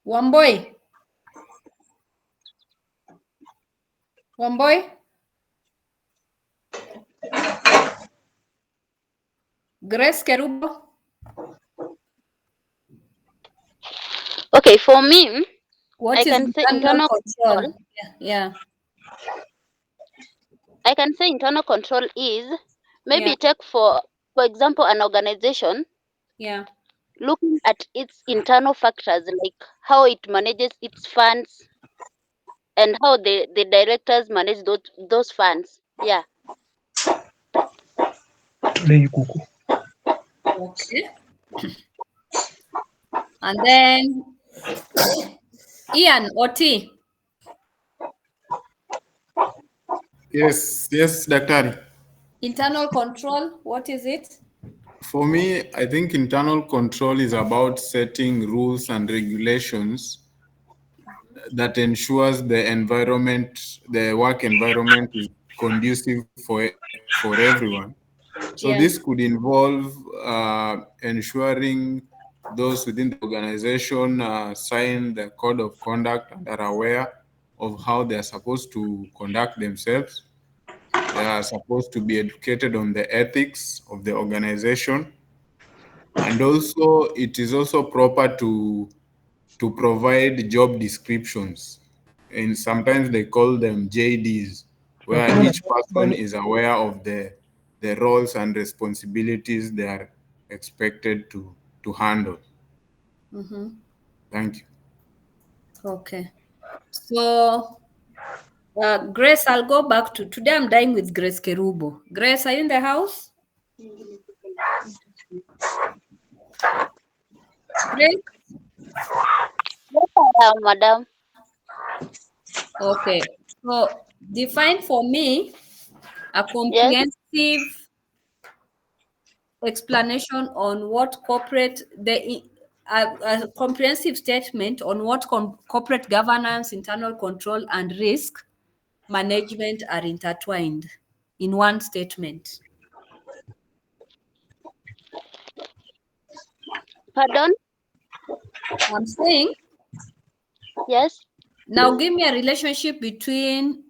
Wamboi. Wamboi. Grace Kerubo. Okay, for me, What is can say internal control? Yeah. I can say internal control is maybe Yeah. take for example an organization Yeah. looking at its internal factors like how it manages its funds and how the directors manage those funds. Yeah. Okay. And then Ian Oti. Yes, Daktari. Internal control, what is it? For me, I think internal control is about setting rules and regulations that ensures the work environment is conducive for everyone. So Yeah. this could involve ensuring those within the organization sign the code of conduct and are aware of how they are supposed to conduct themselves. They are supposed to be educated on the ethics of the organization. And also, it is also proper to provide job descriptions. And sometimes they call them JDs, where each person is aware of the roles and responsibilities they are expected to handle. Mm-hmm. Thank you. Okay. So, Grace, I'll go back to today. I'm dying with Grace Kerubo. Grace, are you in the house? Grace? Yes, madam. Okay. So, define for me a Yes. comprehensive explanation on what a comprehensive statement on what corporate governance, internal control, and risk management are intertwined in one statement. Pardon? I'm saying, Yes. now give me a relationship between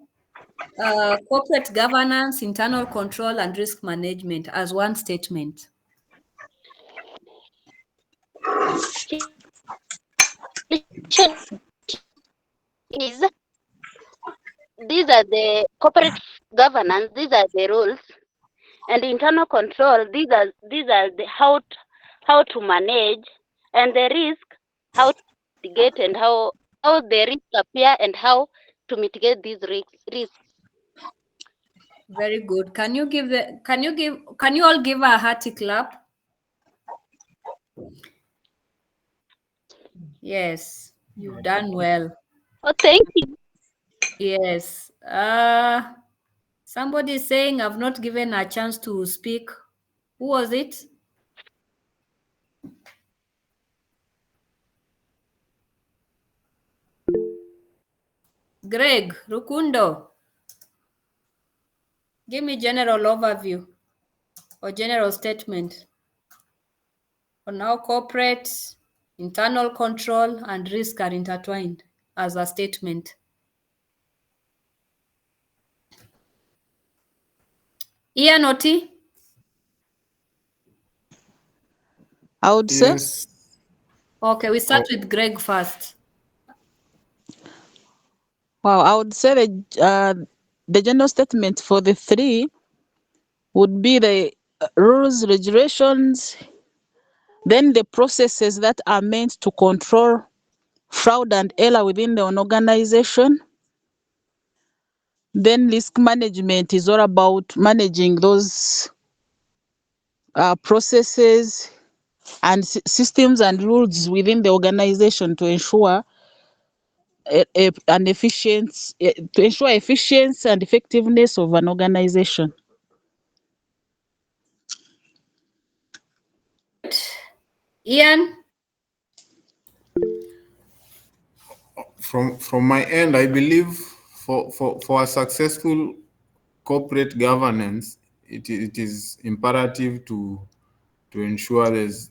corporate governance, internal control, and risk management as one statement. Is these are the corporate governance, these are the rules, and internal control, these are the how to manage, and the risk, how to mitigate, and how the risks appear and how to mitigate these risks. Very good. Can you all give a hearty clap? Yes, you've done well. Oh, thank you. Yes. Somebody is saying I've not given a chance to speak. Who was it? Greg Rukundo. Give me general overview or general statement on how corporate, internal control, and risk are intertwined as a statement. Ian Oti? I would say. Yes. Okay, we start with Greg first. Wow, I would say the general statement for the three would be the rules, regulations, then the processes that are meant to control fraud and error within the organization. Then risk management is all about managing those processes and systems and rules within the organization to ensure to ensure efficiency and effectiveness of an organization. Ian? From my end, I believe for a successful corporate governance, it is imperative to ensure there's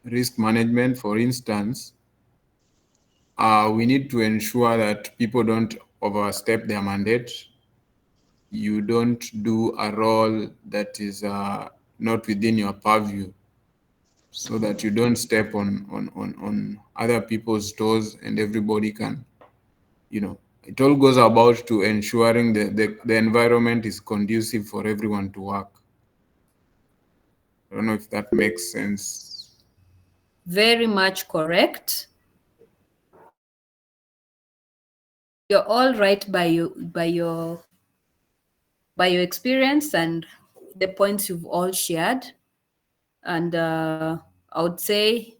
risk management. For instance, we need to ensure that people don't overstep their mandate. You don't do a role that is not within your purview, so that you don't step on other people's toes and everybody can, it all goes about to ensuring the environment is conducive for everyone to work. I don't know if that makes sense. Very much correct. You're all right by your experience and the points you've all shared. And I would say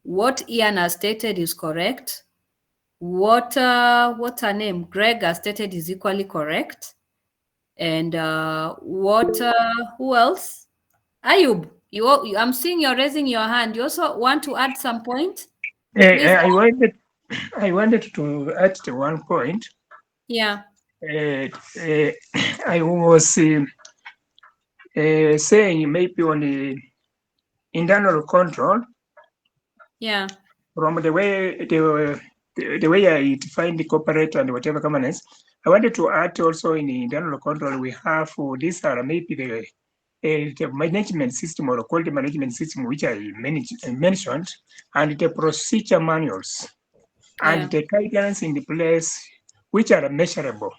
what Ian has stated is correct. What her name, Greg, has stated is equally correct. And who else? Ayub, I'm seeing you're raising your hand. You also want to add some point? Please. I wanted to add to one point. Yeah. I was saying maybe on the internal control. Yeah. From the way I define the corporate and whatever governance, I wanted to add also in the internal control we have these are maybe the management system or quality management system which I mentioned, and the procedure manuals and the guidelines in the place which are measurable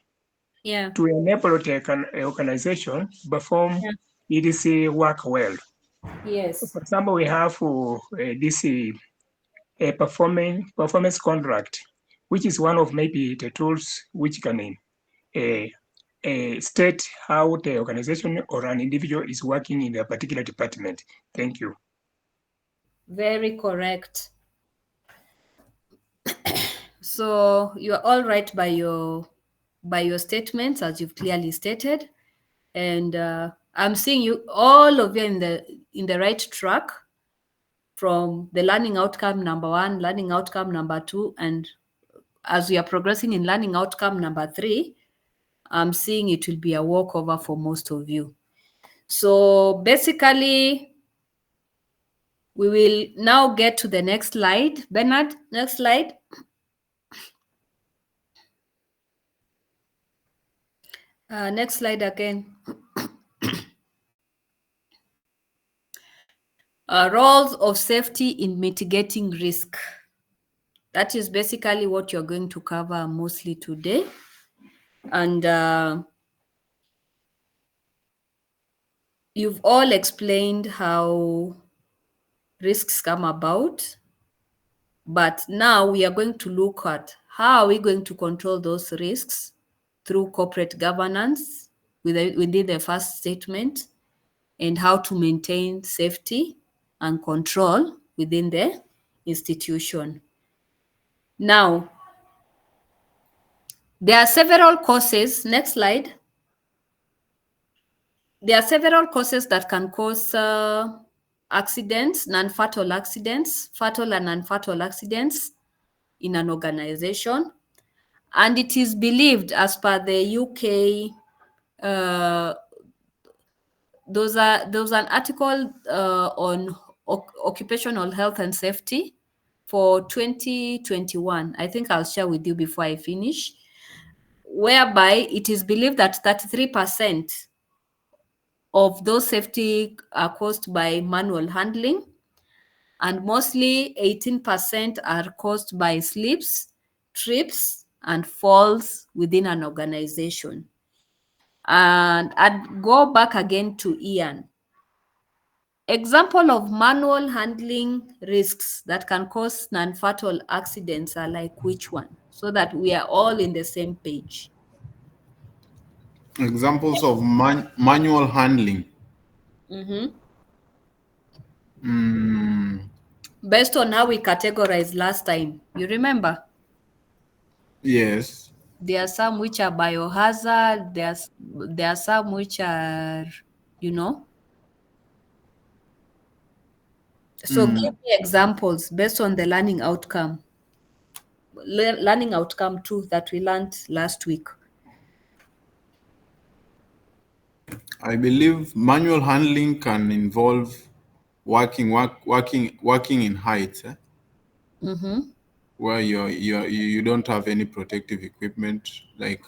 to enable the organization perform its work well. Yes. For example, we have this a performance contract, which is one of maybe the tools which can state how the organization or an individual is working in a particular department. Thank you. Very correct. So you're all right by your statements, as you've clearly stated, and I'm seeing you all of you in the right track from the learning outcome number 1, learning outcome number 2, and as we are progressing in learning outcome number 3, I'm seeing it will be a walkover for most of you. So basically, we will now get to the next slide. Bernard, next slide. Next slide again. Roles of safety in mitigating risk. That is basically what you're going to cover mostly today. And you've all explained how risks come about. But now we are going to look at how are we going to control those risks through corporate governance within the first statement, and how to maintain safety and control within the institution. Now, there are several causes. Next slide. There are several causes that can cause accidents, non-fatal accidents, fatal and non-fatal accidents in an organization. And it is believed, as per the UK, there's an article on occupational health and safety for 2021. I think I'll share with you before I finish, whereby it is believed that 33% of those safety are caused by manual handling, and mostly 18% are caused by slips, trips, and falls within an organization. And I'd go back again to Ian. Example of manual handling risks that can cause non-fatal accidents are like which one? So that we are all in the same page. Examples of manual handling. Based on how we categorized last time, you remember? Yes. There are some which are biohazard. There are some which are, So give me examples based on the learning outcome. Learning outcome 2 that we learned last week. I believe manual handling can involve working in heights. where you don't have any protective equipment, like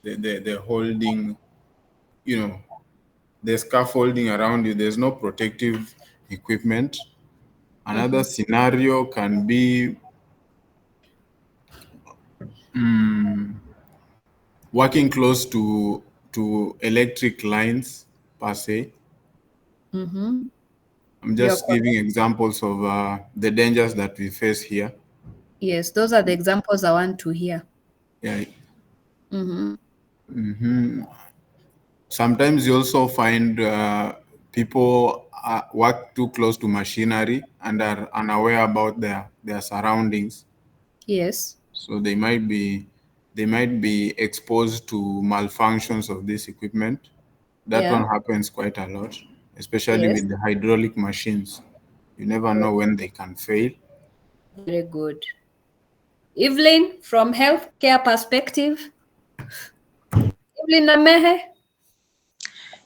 the holding, the scaffolding around you. There's no protective equipment. Another scenario can be working close to electric lines per se. Mm-hmm. I'm You're just giving examples of the dangers that we face here. Yes, those are the examples I want to hear. Yeah. Mm-hmm. Sometimes you also find people work too close to machinery and are unaware about their surroundings. Yes. So they might be exposed to malfunctions of this equipment. That Yeah. one happens quite a lot, especially Yes. with the hydraulic machines. You never know when they can fail. Very good. Evelyn, from healthcare perspective. Evelyn Namehe?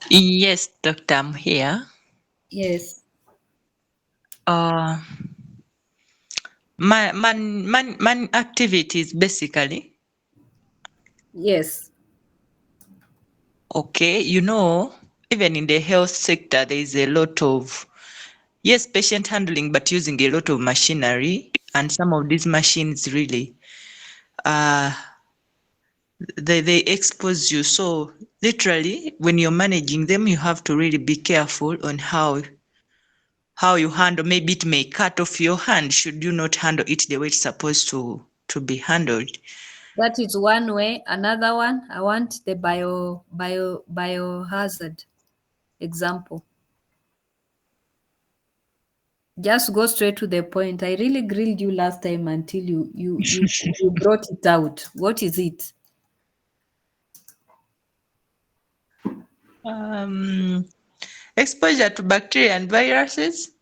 Yes, doctor, I'm here. Yes. Man activities basically. Yes. Okay, even in the health sector, there is a lot of, yes, patient handling, but using a lot of machinery, and some of these machines really, they expose you. So literally, when you're managing them, you have to really be careful on how you handle. Maybe it may cut off your hand should you not handle it the way it's supposed to be handled. That is one way. Another one, I want the biohazard example. Just go straight to the point. I really grilled you last time until you brought it out. What is it? Exposure to bacteria and viruses.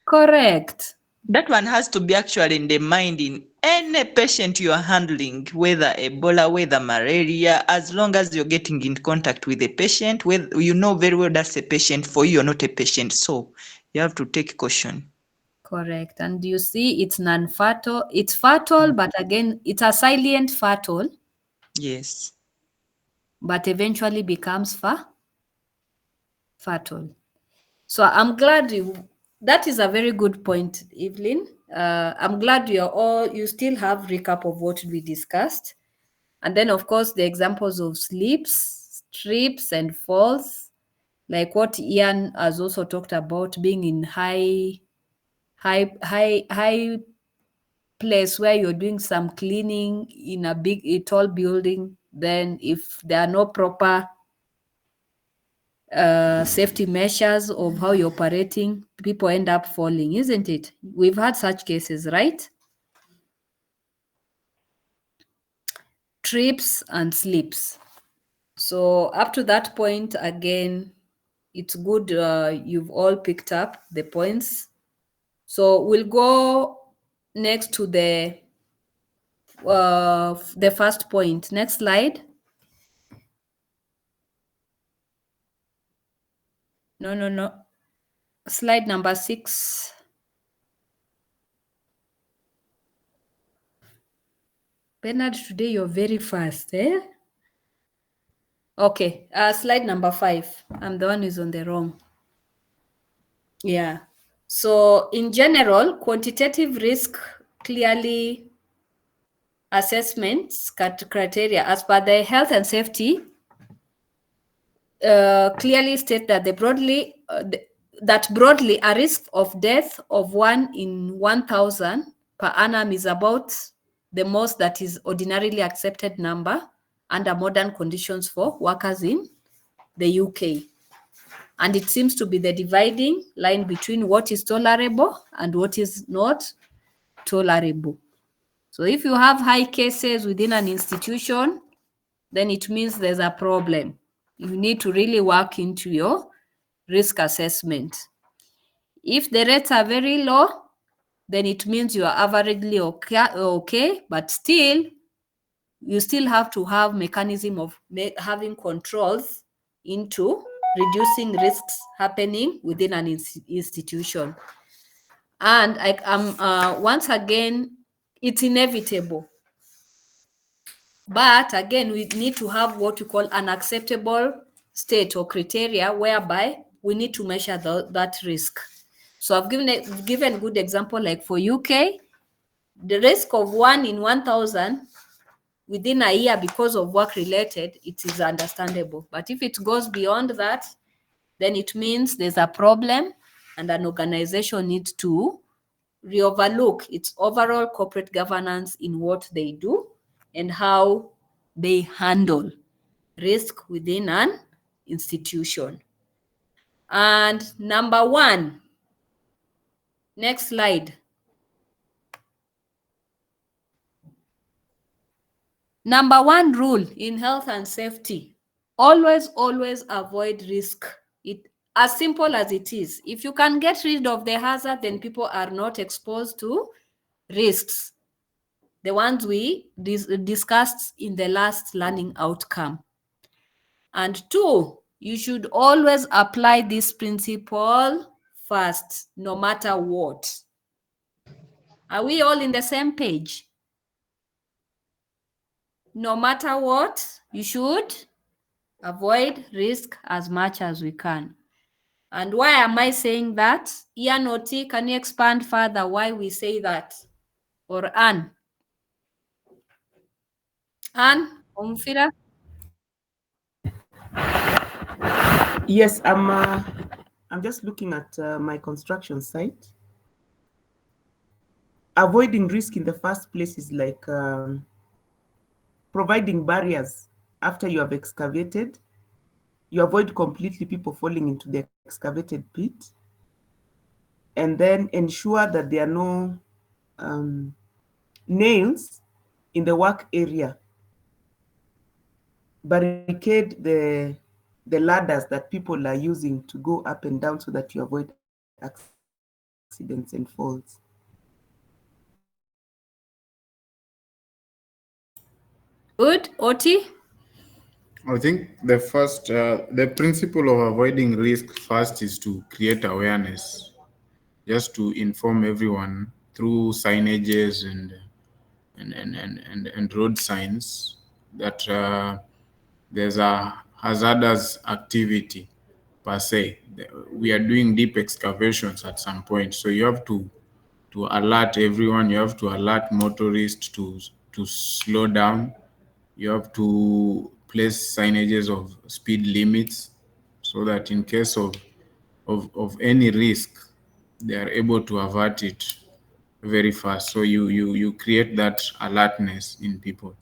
Correct. That one has to be actually in the mind in any patient you are handling, whether Ebola, whether malaria, as long as you're getting in contact with the patient, whether you know very well that's a patient for you or not a patient. So you have to take caution. Correct. And you see, it's non-fatal. It's fatal, but again, it's a silent fatal, Yes. but eventually becomes fatal. So I'm glad that is a very good point, Evelyn. I'm glad you still have recap of what we discussed. And then of course the examples of slips, trips and falls, like what Ian has also talked about, being in high place where you're doing some cleaning in a tall building. Then if there are no proper safety measures of how you're operating, people end up falling, isn't it? We've had such cases, right? Trips and slips. So up to that point, again, it's good you've all picked up the points. So we'll go next to the first point. Next slide. No. Slide number 6. Bernard, today you're very fast, eh? Okay, slide number 5. I'm the one who's on the wrong. Yeah. So in general, quantitative risk clearly assessments criteria as per the health and safety clearly state that broadly a risk of death of 1 in 1,000 per annum is about the most that is ordinarily accepted number under modern conditions for workers in the UK. And it seems to be the dividing line between what is tolerable and what is not tolerable. So if you have high cases within an institution, then it means there's a problem. You need to really work into your risk assessment. If the rates are very low, then it means you are averagely okay, but still, you still have to have mechanism of having controls into reducing risks happening within an institution. And once again it's inevitable. But again, we need to have what we call an acceptable state or criteria whereby we need to measure that risk. So I've given a good example, like for UK, the risk of 1 in 1,000 within a year because of work related, it is understandable. But if it goes beyond that, then it means there's a problem and an organization needs to reoverlook its overall corporate governance in what they do and how they handle risk within an institution. And number 1, next slide. Number 1 rule in health and safety: always avoid risk. It as simple as it is. If you can get rid of the hazard, then people are not exposed to risks, the ones we discussed in the last learning outcome. And 2, you should always apply this principle first, no matter what. Are we all in the same page? No matter what, you should avoid risk as much as we can. And why am I saying that? Ian Oti, can you expand further why we say that? Or Anne? Anne, Omfira? Yes, I'm just looking at my construction site. Avoiding risk in the first place is like providing barriers after you have excavated. You avoid completely people falling into the excavated pit, and then ensure that there are no nails in the work area. Barricade the ladders that people are using to go up and down so that you avoid accidents and falls. Good. Oti? I think the principle of avoiding risk first is to create awareness, just to inform everyone through signages and road signs that there's a hazardous activity per se. We are doing deep excavations at some point, so you have to alert everyone. You have to alert motorists to slow down. You have to place signages of speed limits so that in case of any risk, they are able to avert it very fast. So you create that alertness in people.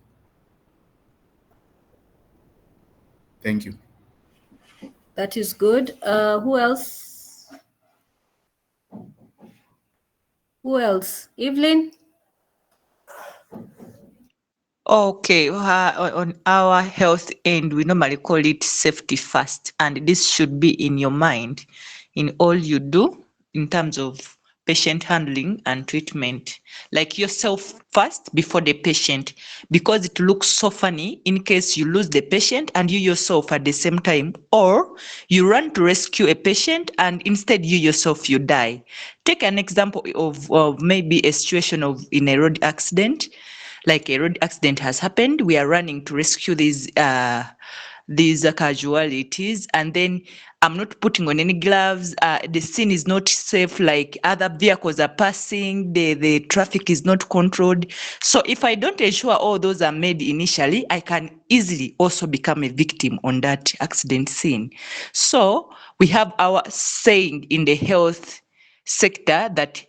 Thank you. That is good. Who else? Who else? Evelyn? Okay, on our health end, we normally call it safety first, and this should be in your mind in all you do in terms of patient handling and treatment. Like yourself first before the patient, because it looks so funny in case you lose the patient and you yourself at the same time, or you run to rescue a patient and instead you yourself you die. Take an example of maybe a situation in a road accident. Like a road accident has happened, we are running to rescue these casualties, and then I'm not putting on any gloves. The scene is not safe, like other vehicles are passing, the traffic is not controlled. So if I don't ensure all those are made initially, I can easily also become a victim on that accident scene. So we have our saying in the health sector that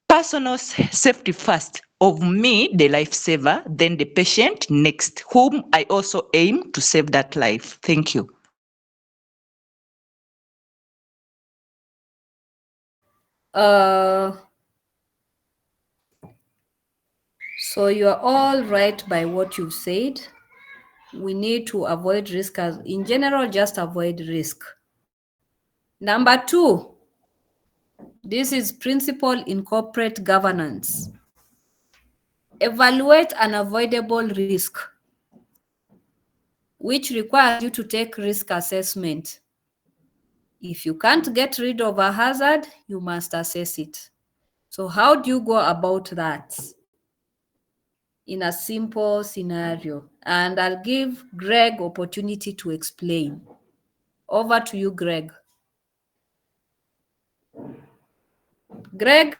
personal safety first, of me, the lifesaver, then the patient next, whom I also aim to save that life. Thank you. So you are all right by what you've said. We need to avoid risk as in general, just avoid risk. Number 2, this is principle in corporate governance. Evaluate unavoidable risk, which requires you to take risk assessment. If you can't get rid of a hazard, you must assess it. So how do you go about that? in a simple scenario. And I'll give Greg opportunity to explain. Over to you, Greg. Greg?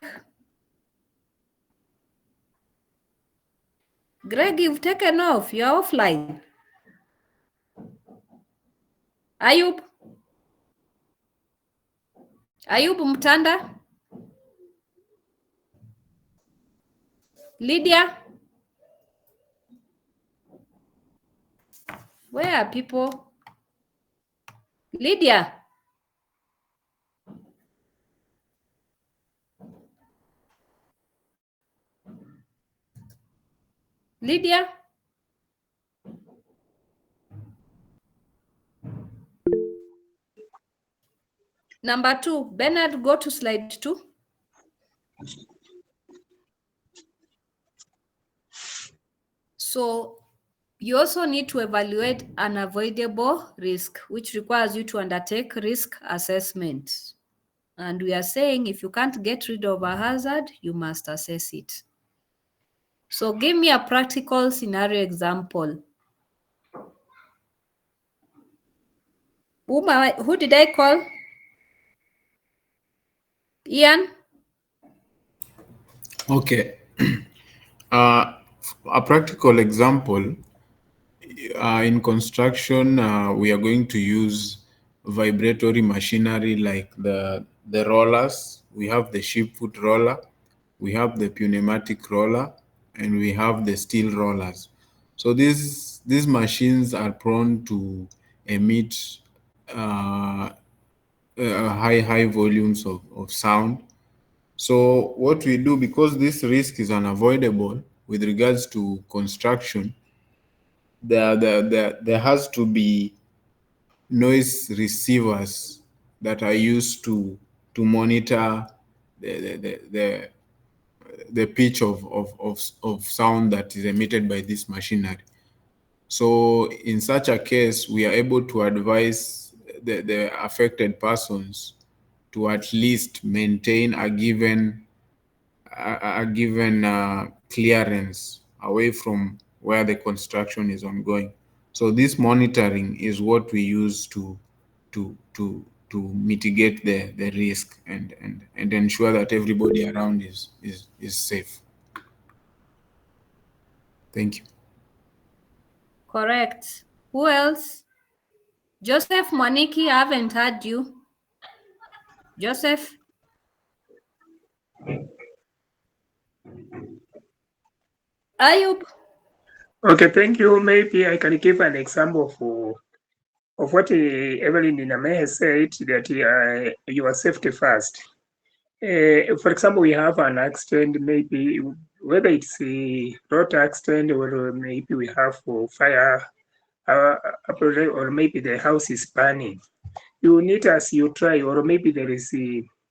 Greg, you've taken off. You're offline. Ayub? Ayub Mtanda? Lydia? Where are people? Lydia? Lydia? Number 2, Bernard, go to slide 2. So you also need to evaluate unavoidable risk, which requires you to undertake risk assessment. And we are saying if you can't get rid of a hazard, you must assess it. So give me a practical scenario example. Who did I call? Ian? Okay. A practical example, in construction, we are going to use vibratory machinery like the rollers. We have the ship foot roller, we have the pneumatic roller, and we have the steel rollers. So these machines are prone to emit high volumes of sound. So what we do, because this risk is unavoidable with regards to construction, there has to be noise receivers that are used to monitor the pitch of sound that is emitted by this machinery. So in such a case, we are able to advise the affected persons to at least maintain a given clearance away from where the construction is ongoing. So this monitoring is what we use to mitigate the risk and ensure that everybody around is safe. Thank you. Correct. Who else? Joseph, Moniki, I haven't heard you. Joseph? Ayub? Okay, thank you. Maybe I can give an example of what Evelyn Iname has said, that your safety first. For example, we have an accident, maybe whether it's a road accident or maybe we have a fire, or maybe the house is burning. You need, as you try, or maybe there is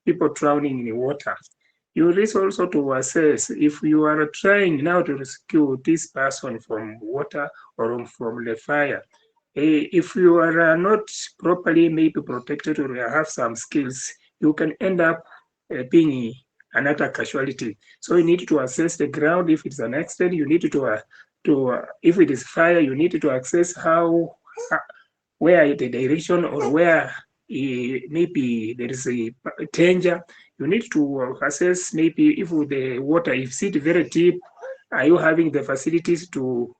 people drowning in the water. You need also to assess if you are trying now to rescue this person from water or from the fire. If you are not properly maybe protected or have some skills, you can end up being another casualty. So you need to assess the ground. If it's an accident, you need to if it is fire, you need to assess where the direction or where maybe there is a danger. You need to assess maybe if the water, if it's very deep, are you having the facilities to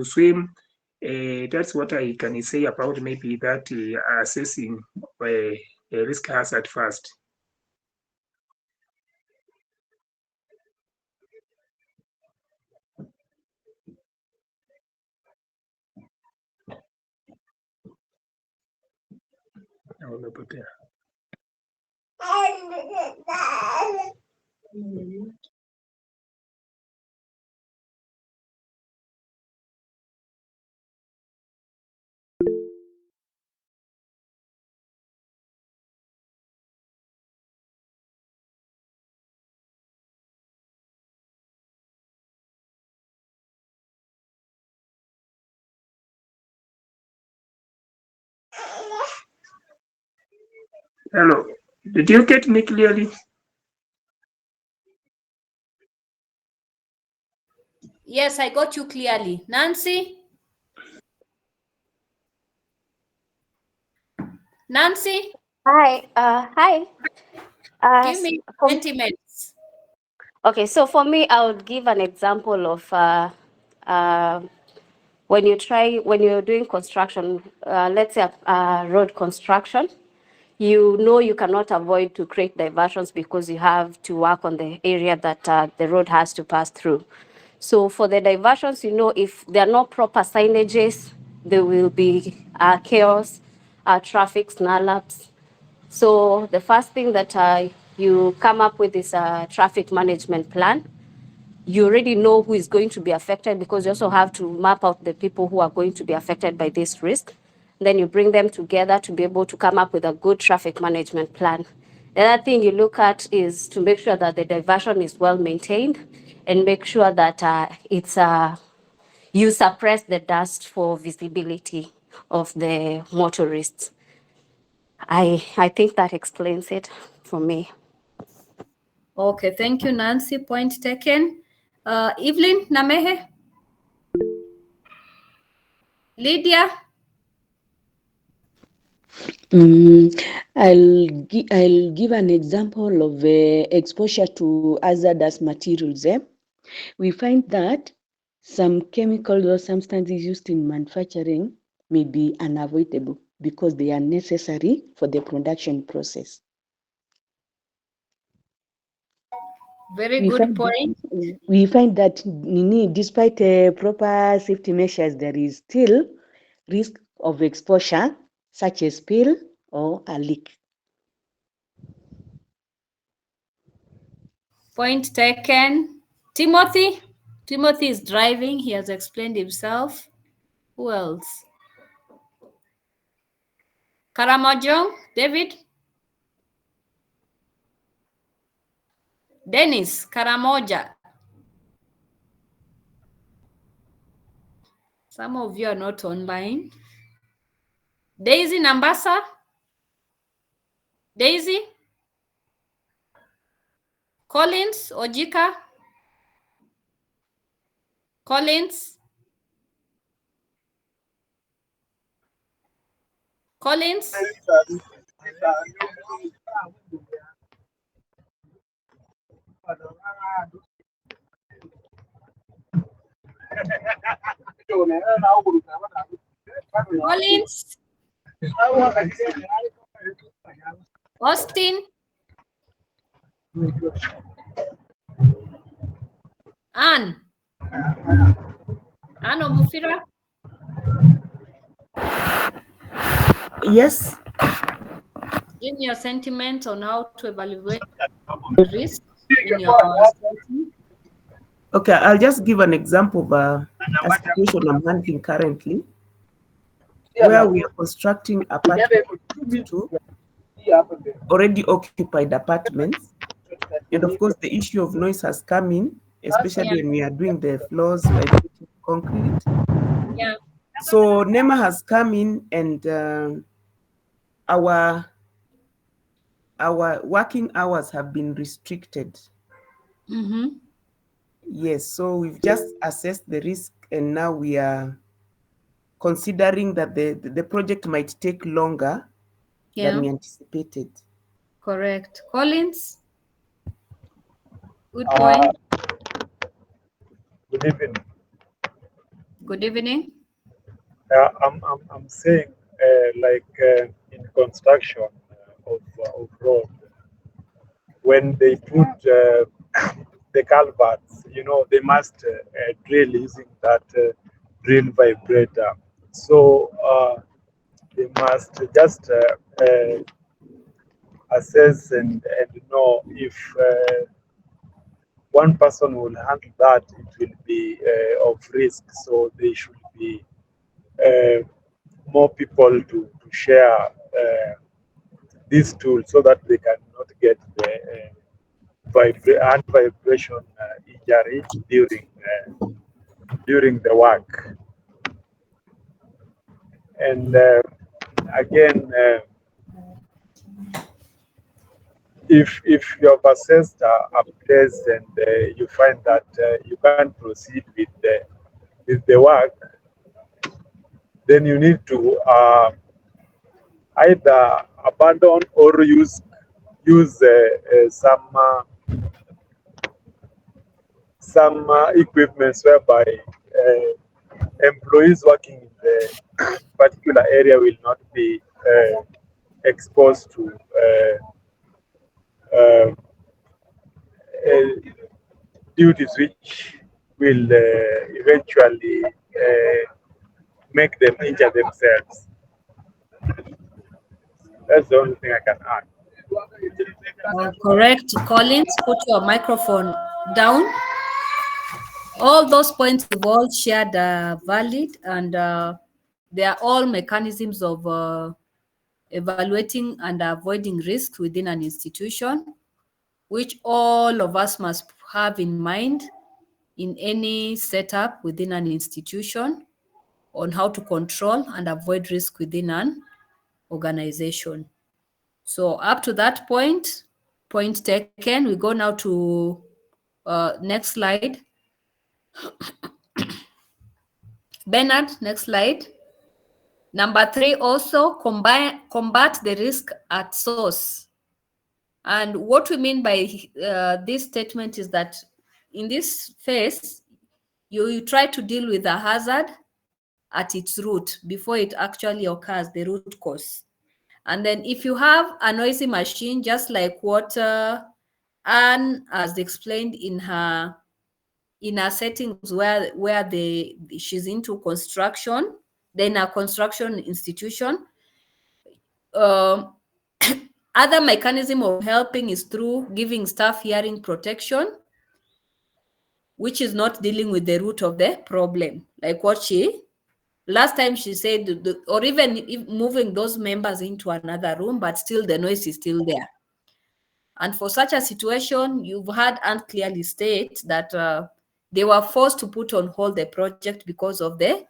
swim? That's what I can say about maybe that assessing a risk hazard first. Hello, did you get me clearly? Yes, I got you clearly. Nancy? Nancy? Hi. Hi. Give me sentiments. Okay, so for me, I would give an example of when you're doing construction, let's say road construction, you know you cannot avoid to create diversions because you have to work on the area that the road has to pass through. So for the diversions, if there are no proper signages, there will be chaos, traffic snarl-ups. So the first thing that you come up with is a traffic management plan. You already know who is going to be affected because you also have to map out the people who are going to be affected by this risk. Then you bring them together to be able to come up with a good traffic management plan. The other thing you look at is to make sure that the diversion is well maintained and make sure that you suppress the dust for visibility of the motorists. I think that explains it for me. Okay, thank you, Nancy. Point taken. Evelyn Namehe? Lydia? I'll give an example of exposure to hazardous materials. We find that some chemicals or substances used in manufacturing may be unavoidable because they are necessary for the production process. Very good point. We find that despite proper safety measures, there is still risk of exposure, such as spill or a leak. Point taken. Timothy? Timothy is driving. He has explained himself. Who else? Karamojong? David? Dennis Karamoja? Some of you are not online. Daisy Nambasa? Daisy? Collins Ojika? Collins? Collins? Collins? Austin? Anne? Anne Omufira? Yes. Give me your sentiment on how to evaluate risk in your study. Okay, I'll just give an example of a situation I'm handling currently, where we are constructing apartments to already occupied apartments. And of course, the issue of noise has come in, especially when we are doing the floors, we are doing concrete. Yeah. So NEMA has come in and our working hours have been restricted. Mm-hmm. Yes, so we've just assessed the risk and now we are considering that the project might take longer than we anticipated. Correct. Collins? Good point. Good evening. Good evening. I'm saying in construction of road, when they put the culverts, they must drill using that drill vibrator. So they must just assess and know if one person will handle that, it will be of risk. So they should be more people to share these tools so that they cannot get the vibration injury during the work. And again, if you have assessed a place and you find that you can't proceed with the work, then you need to either abandon or use some equipments whereby employees working in the particular area will not be exposed to duties which will eventually make them injure themselves. That's the only thing I can add. Correct. Collins, put your microphone down. All those points we've all shared are valid, and they are all mechanisms of evaluating and avoiding risk within an institution, which all of us must have in mind in any setup within an institution on how to control and avoid risk within an organization. So up to that point taken, we go now to next slide. Bernard, next slide. Number 3, also combat the risk at source. And what we mean by this statement is that in this phase, you try to deal with the hazard at its root before it actually occurs, the root cause. And then if you have a noisy machine, just like what Anne has explained in her settings where she's into construction, then a construction institution, other mechanism of helping is through giving staff hearing protection, which is not dealing with the root of the problem, like what last time she said, or even moving those members into another room, but still the noise is still there. And for such a situation, you've had Anne clearly state that they were forced to put on hold the project because of the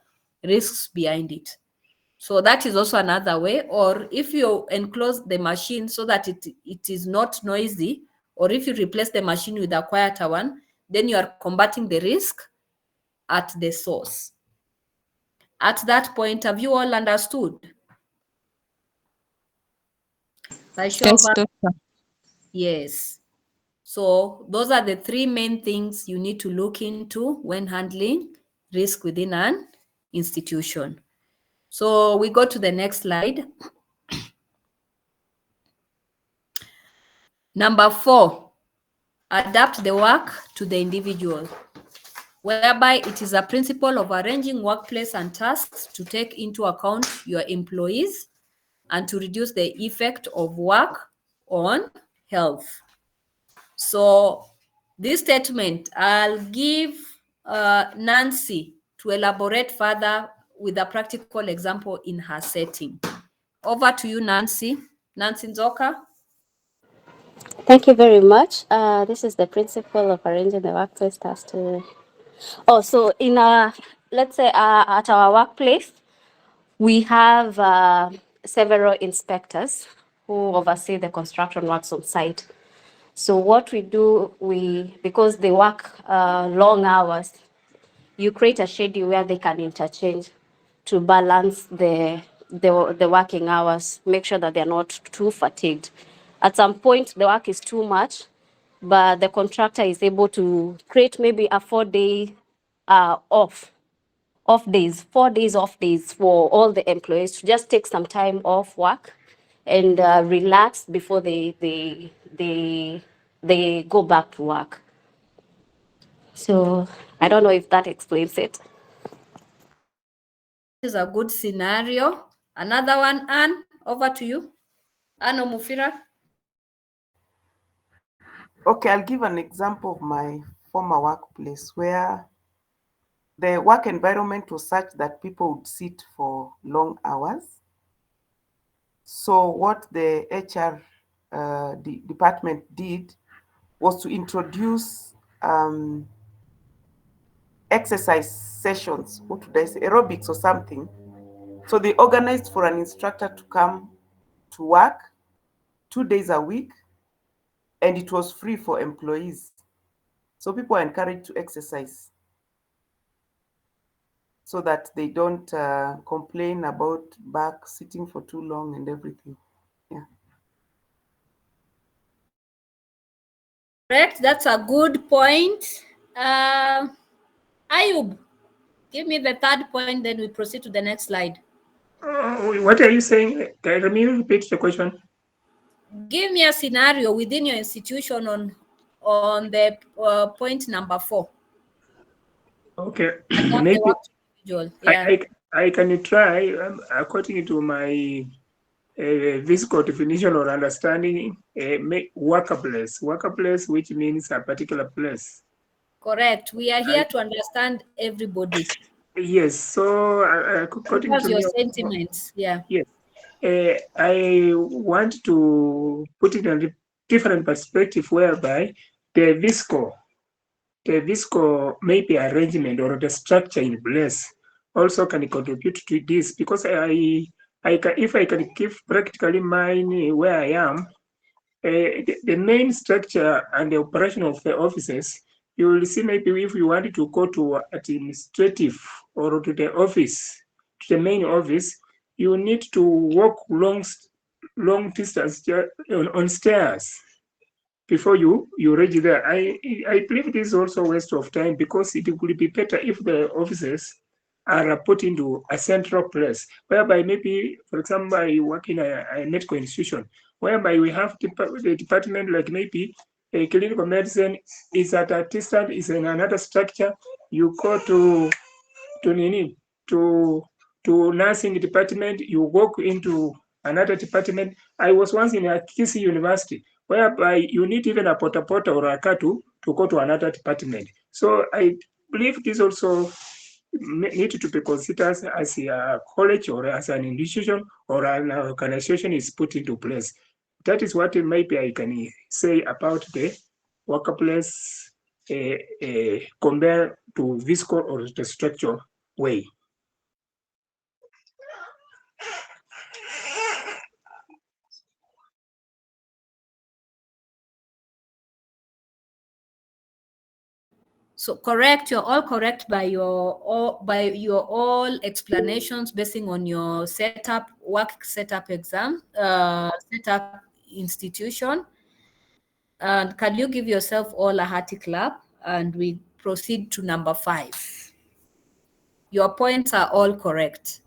risks behind it. So that is also another way. Or if you enclose the machine so that it is not noisy, or if you replace the machine with a quieter one, then you are combating the risk at the source. At that point, have you all understood? Yes, Doctor. Yes. So those are the 3 main things you need to look into when handling risk within an institution. So we go to the next slide. Number 4, adapt the work to the individual, whereby it is a principle of arranging workplace and tasks to take into account your employees and to reduce the effect of work on health. So this statement, I'll give Nancy to elaborate further with a practical example in her setting. Over to you, Nancy. Nancy Nzoka. Thank you very much. This is the principle of arranging the workplace task to. Oh, so in let's say at our workplace, we have several inspectors who oversee the construction works on site. So what we do, because they work long hours, you create a schedule where they can interchange to balance the working hours, make sure that they're not too fatigued. At some point, the work is too much, but the contractor is able to create maybe a 4-day off days, 4 days off days for all the employees to just take some time off work and relax before they go back to work. So I don't know if that explains it. This is a good scenario. Another one, Anne, over to you. Anne Omufira. Okay, I'll give an example of my former workplace where the work environment was such that people would sit for long hours. So what the HR department did was to introduce exercise sessions, what would I say, aerobics or something. So they organized for an instructor to come to work 2 days a week and it was free for employees. So people are encouraged to exercise so that they don't complain about back sitting for too long and everything. Yeah. Correct. That's a good point. Ayub, give me the third point, then we proceed to the next slide. What are you saying? Can you repeat the question? Give me a scenario within your institution on the point number 4. Okay, Adapt the maybe work to individual. Yeah. I can try according to my physical definition or understanding. Workplace, which means a particular place. Correct. We are here to understand everybody. Yes. So according What's to your me, sentiments? Yeah. yes, I want to put it in a different perspective, whereby the visco maybe arrangement or the structure in place also can contribute to this, because if I can give practically mine where I am, the main structure and the operation of the offices, you will see maybe if you wanted to go to administrative or to the office, to the main office, you need to walk long distance on stairs before you reach there. I believe this is also a waste of time, because it would be better if the offices are put into a central place, whereby maybe, for example, I work in a medical institution, whereby we have the department like maybe a clinical medicine is at a distance, is in another structure. You go to to nursing department, you walk into another department. I was once in a KC University, whereby you need even a porta or a car to go to another department. So I believe this also need to be considered as a college or as an institution or an organization is put into place. That is what maybe I can say about the workplace compared to visco or the structure way. So correct, you're all correct by your all explanations basing on your work setup exam, setup institution. And can you give yourself all a hearty clap? And we proceed to number 5. Your points are all correct.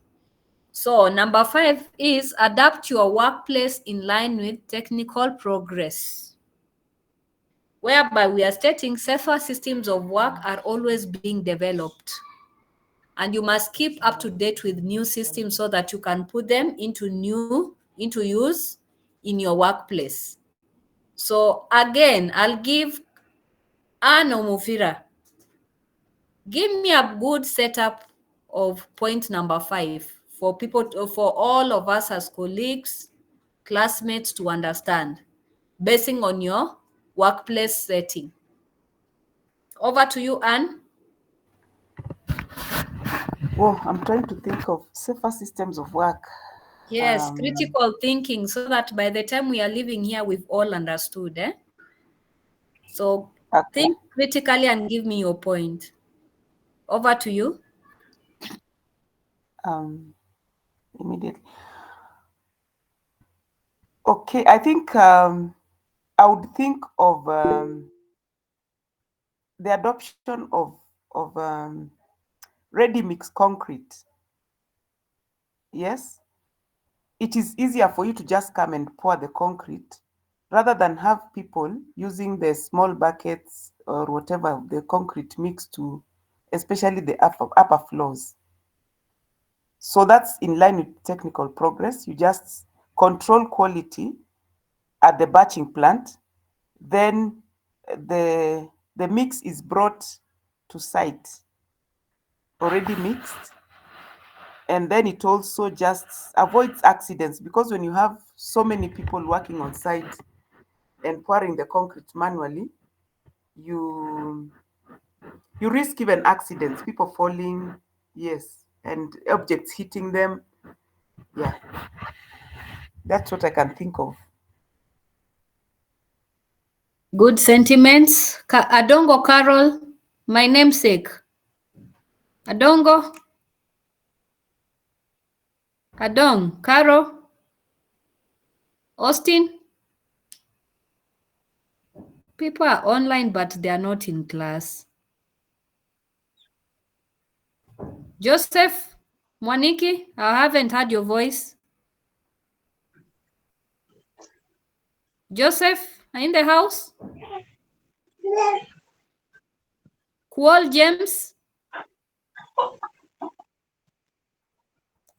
So number 5 is adapt your workplace in line with technical progress, whereby we are stating safer systems of work are always being developed. And you must keep up to date with new systems so that you can put them into use in your workplace. So again, I'll give Anne Omufira. Give me a good setup of point number 5 for for all of us as colleagues, classmates to understand, basing on your workplace setting. Over to you, Anne. Well, I'm trying to think of safer systems of work. Yes, critical thinking, so that by the time we are leaving here, we've all understood. So think critically and give me your point. Over to you. Immediately. Okay, I think I would think of the adoption of ready mix concrete. Yes, it is easier for you to just come and pour the concrete rather than have people using the small buckets or whatever the concrete mix to, especially the upper floors. So that's in line with technical progress. You just control quality at the batching plant. Then the mix is brought to site already mixed, and then it also just avoids accidents, because when you have so many people working on site and pouring the concrete manually, you risk even accidents, people falling, yes, and objects hitting them. Yeah, that's what I can think of. Good sentiments. Adongo Carol, my namesake. Adongo. Adong, Carol. Austin. People are online, but they are not in class. Joseph, Mwaniki, I haven't heard your voice. Joseph, are you in the house? Kual James?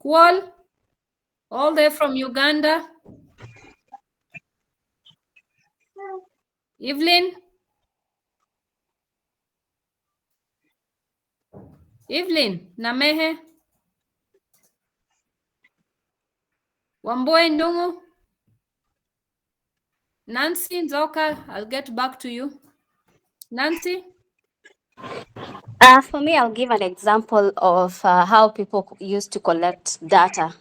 Kual? All the way from Uganda? Evelyn? Evelyn, Namehe? Wamboe Ndungu? Nancy, Nzoka, I'll get back to you. Nancy? For me, I'll give an example of how people used to collect data.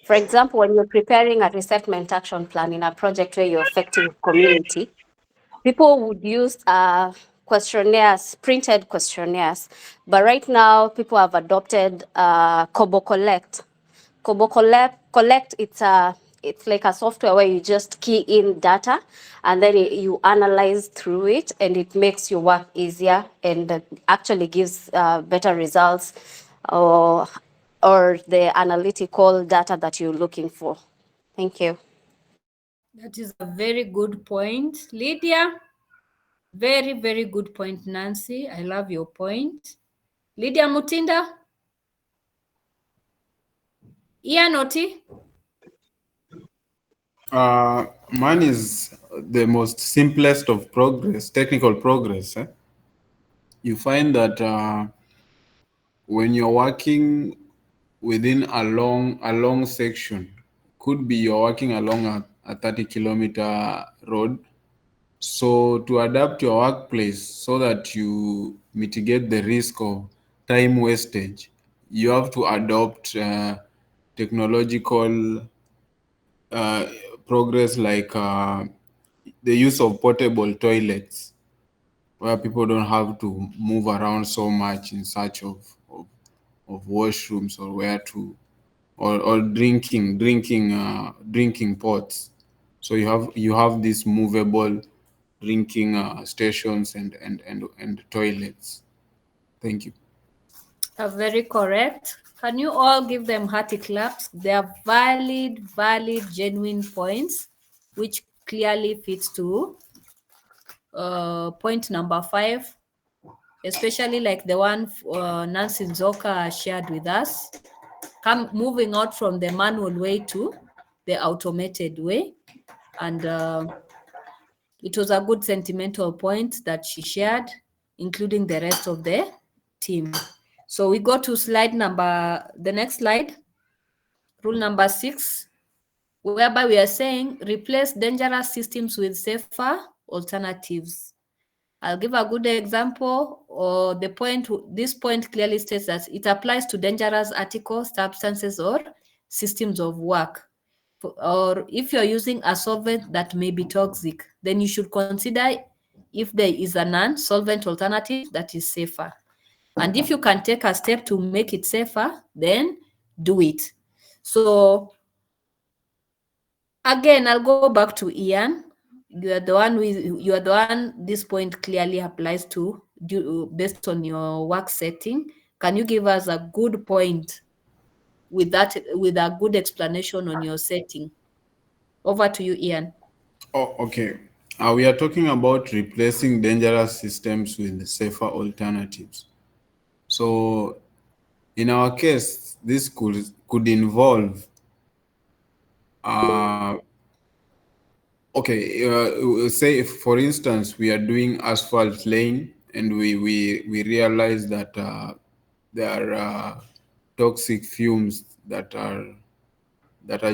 For example, when you're preparing a resettlement action plan in a project where you're affecting community, people would use questionnaires, printed questionnaires. But right now, people have adopted Kobo Collect. Kobo Collect, it's like a software where you just key in data and then you analyze through it, and it makes your work easier and actually gives better results or the analytical data that you're looking for. Thank you. That is a very good point. Lydia? Very, very good point, Nancy. I love your point. Lydia Mutinda? Ian Oti? Mine is the most simplest of progress, technical progress. You find that when you're working within a long section, could be you're working along a 30-kilometer road. So to adapt your workplace so that you mitigate the risk of time wastage, you have to adopt technological progress like the use of portable toilets, where people don't have to move around so much in search of washrooms or where to, or drinking pots. So you have these movable drinking stations and toilets. Thank you. Very correct. Can you all give them hearty claps? They are valid, genuine points, which clearly fits to point number 5, especially like the one Nancy Nzoka shared with us. Moving out from the manual way to the automated way. And it was a good sentimental point that she shared, including the rest of the team. So we go to the next slide, rule number 6, whereby we are saying replace dangerous systems with safer alternatives. I'll give a good example, or this point clearly states that it applies to dangerous articles, substances, or systems of work. Or if you're using a solvent that may be toxic, then you should consider if there is a non-solvent alternative that is safer. And if you can take a step to make it safer, then do it. So again, I'll go back to Ian. You are the one this point clearly applies to based on your work setting. Can you give us a good point with a good explanation on your setting? Over to you, Ian. Oh, okay. We are talking about replacing dangerous systems with safer alternatives. So in our case, this could involve say if, for instance, we are doing asphalt laying and we realize that there are toxic fumes that are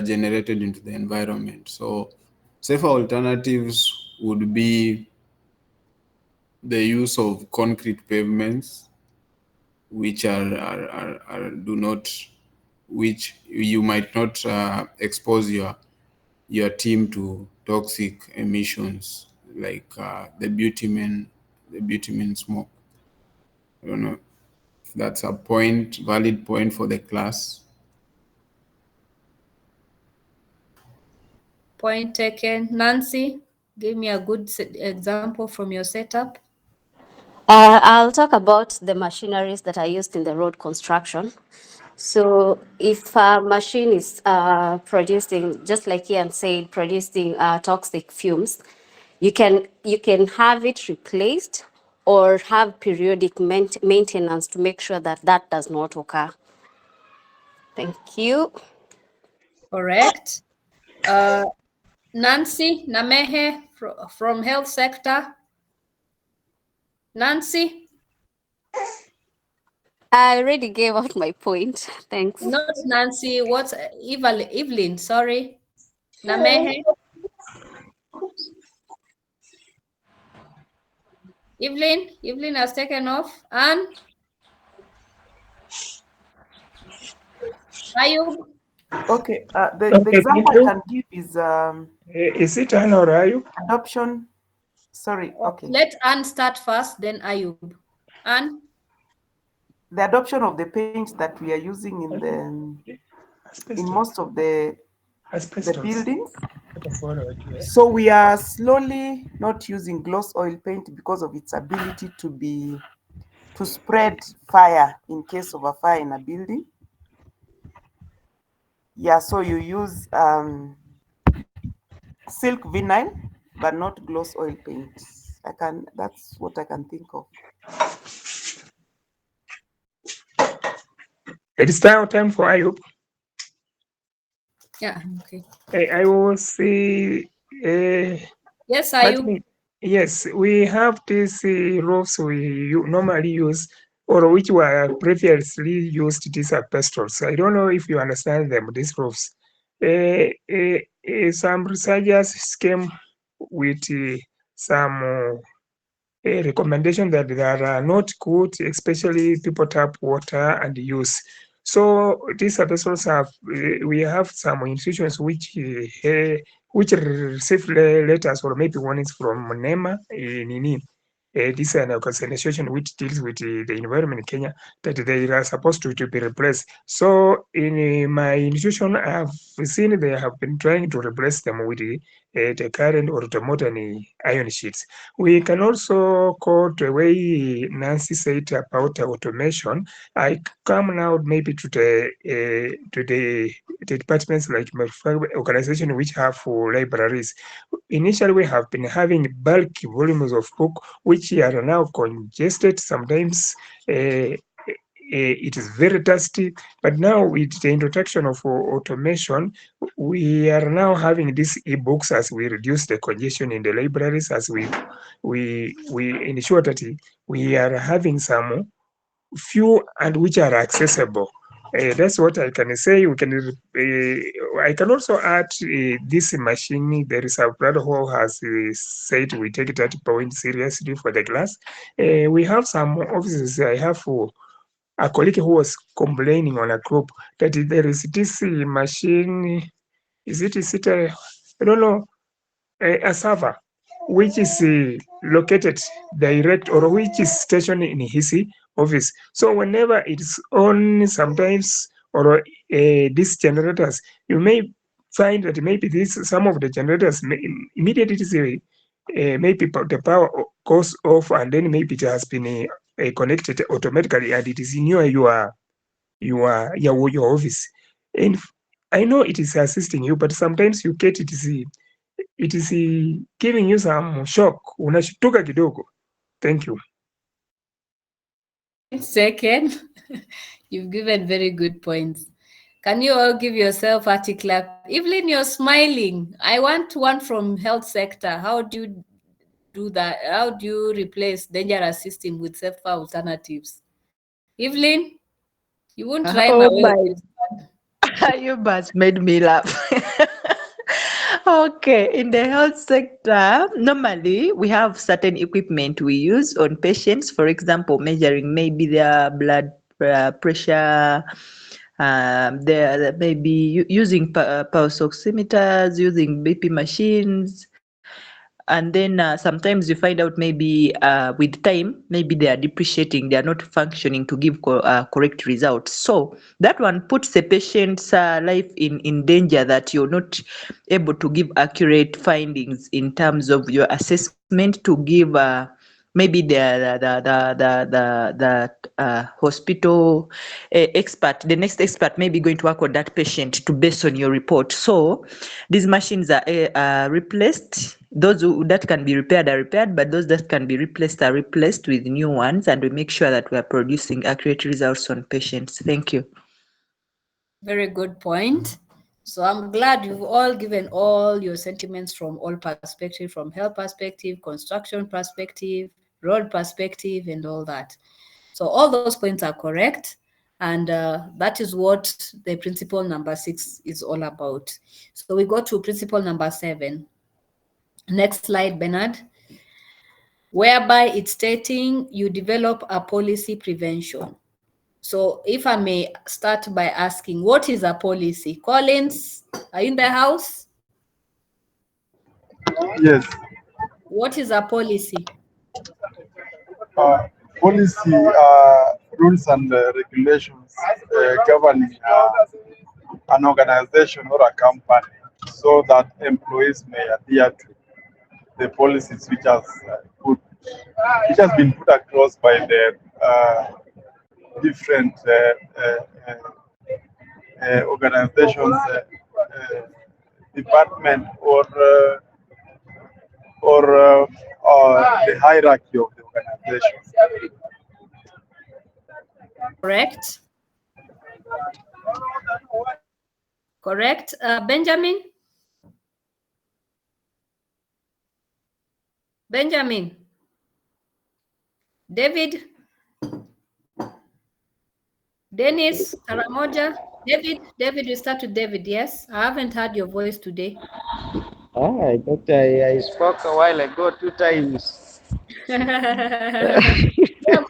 generated into the environment. So safer alternatives would be the use of concrete pavements, which which you might not expose your team to toxic emissions, like the bitumen smoke. I don't know if that's a valid point for the class. Point taken. Nancy, give me a good example from your setup. I'll talk about the machineries that are used in the road construction. So if a machine is producing, just like Ian said, producing toxic fumes, you can have it replaced or have periodic maintenance to make sure that that does not occur. Thank you. Correct. Nancy Namehe from health sector. Nancy? I already gave out my point. Thanks. Not Nancy. What's Evelyn? Sorry. Namehe? Evelyn has taken off. And Ayub? Okay, the example I can give is it Anne or Ayub? Adoption. Sorry, okay. Let Anne start first, then Ayub. Anne? The adoption of the paint that we are using in most of the buildings. So we are slowly not using gloss oil paint because of its ability to spread fire in case of a fire in a building. Yeah, so you use silk vinyl, but not gloss oil paint. That's what I can think of. It is now time for Ayub. Yeah, okay. I will say. Yes, Ayub. Yes, we have these roofs we normally use, or which were previously used, these are pestles. I don't know if you understand them, these roofs. Some researchers came with some recommendation that they are not good, especially people tap water and use. So these vessels have we have some institutions which receive letters or maybe warnings from NEMA this is an organization which deals with the environment in Kenya, that they are supposed to be replaced. So in my institution, I've seen they have been trying to replace them with the current or the modern iron sheets. We can also call the way Nancy said about automation. I come now maybe to the departments like my organization which have libraries. Initially, we have been having bulk volumes of book which are now congested. Sometimes it is very dusty, but now with the introduction of automation, we are now having these e-books as we reduce the congestion in the libraries, as we ensure that we are having some few and which are accessible. That's what I can say. We can. I can also add this machine. There is a brother who has said we take that point seriously for the class. We have some offices. I have a colleague who was complaining on a group that there is this machine. Is it I don't know, a server which is located direct or which is stationed in his office. So whenever it's on, sometimes or these generators, you may find that maybe some of the generators immediately maybe the power goes off, and then maybe it has been connected automatically, and it is in your office. And I know it is assisting you, but sometimes you get it is giving you some shock. Unashtuka kidogo. Thank you. Second, you've given very good points. Can you all give yourself a clap? Evelyn, you're smiling. I want one from health sector. How do you do that? How do you replace dangerous system with safer alternatives? Evelyn, you won't rhyme away with this one. You must made me laugh. Okay, in the health sector, normally we have certain equipment we use on patients, for example, measuring maybe their blood pressure, there maybe using pulse oximeters, using BP machines, and then sometimes you find out maybe with time, maybe they are depreciating, they are not functioning to give correct results. So that one puts the patient's life in danger, that you're not able to give accurate findings in terms of your assessment, to give maybe the hospital expert, the next expert may be going to work on that patient to base on your report. So these machines are replaced. Those that can be repaired are repaired, but those that can be replaced are replaced with new ones, and we make sure that we are producing accurate results on patients. Thank you. Very good point. So I'm glad you've all given all your sentiments from all perspectives, from health perspective, construction perspective, road perspective, and all that. So all those points are correct. And that is what the principle number 6 is all about. So we go to principle number 7. Next slide, Bernard. Whereby it's stating you develop a policy prevention. So if I may start by asking, what is a policy? Collins, are you in the house? Yes. What is a policy? Policy rules and regulations governing an organization or a company, so that employees may adhere to the policies which has been put across by the different organizations, department, or the hierarchy of the organization. Correct. Correct. Benjamin? Benjamin? David? Dennis? Karamoja? David, we start with David, yes? I haven't heard your voice today. Doctor, I spoke a while ago 2 times.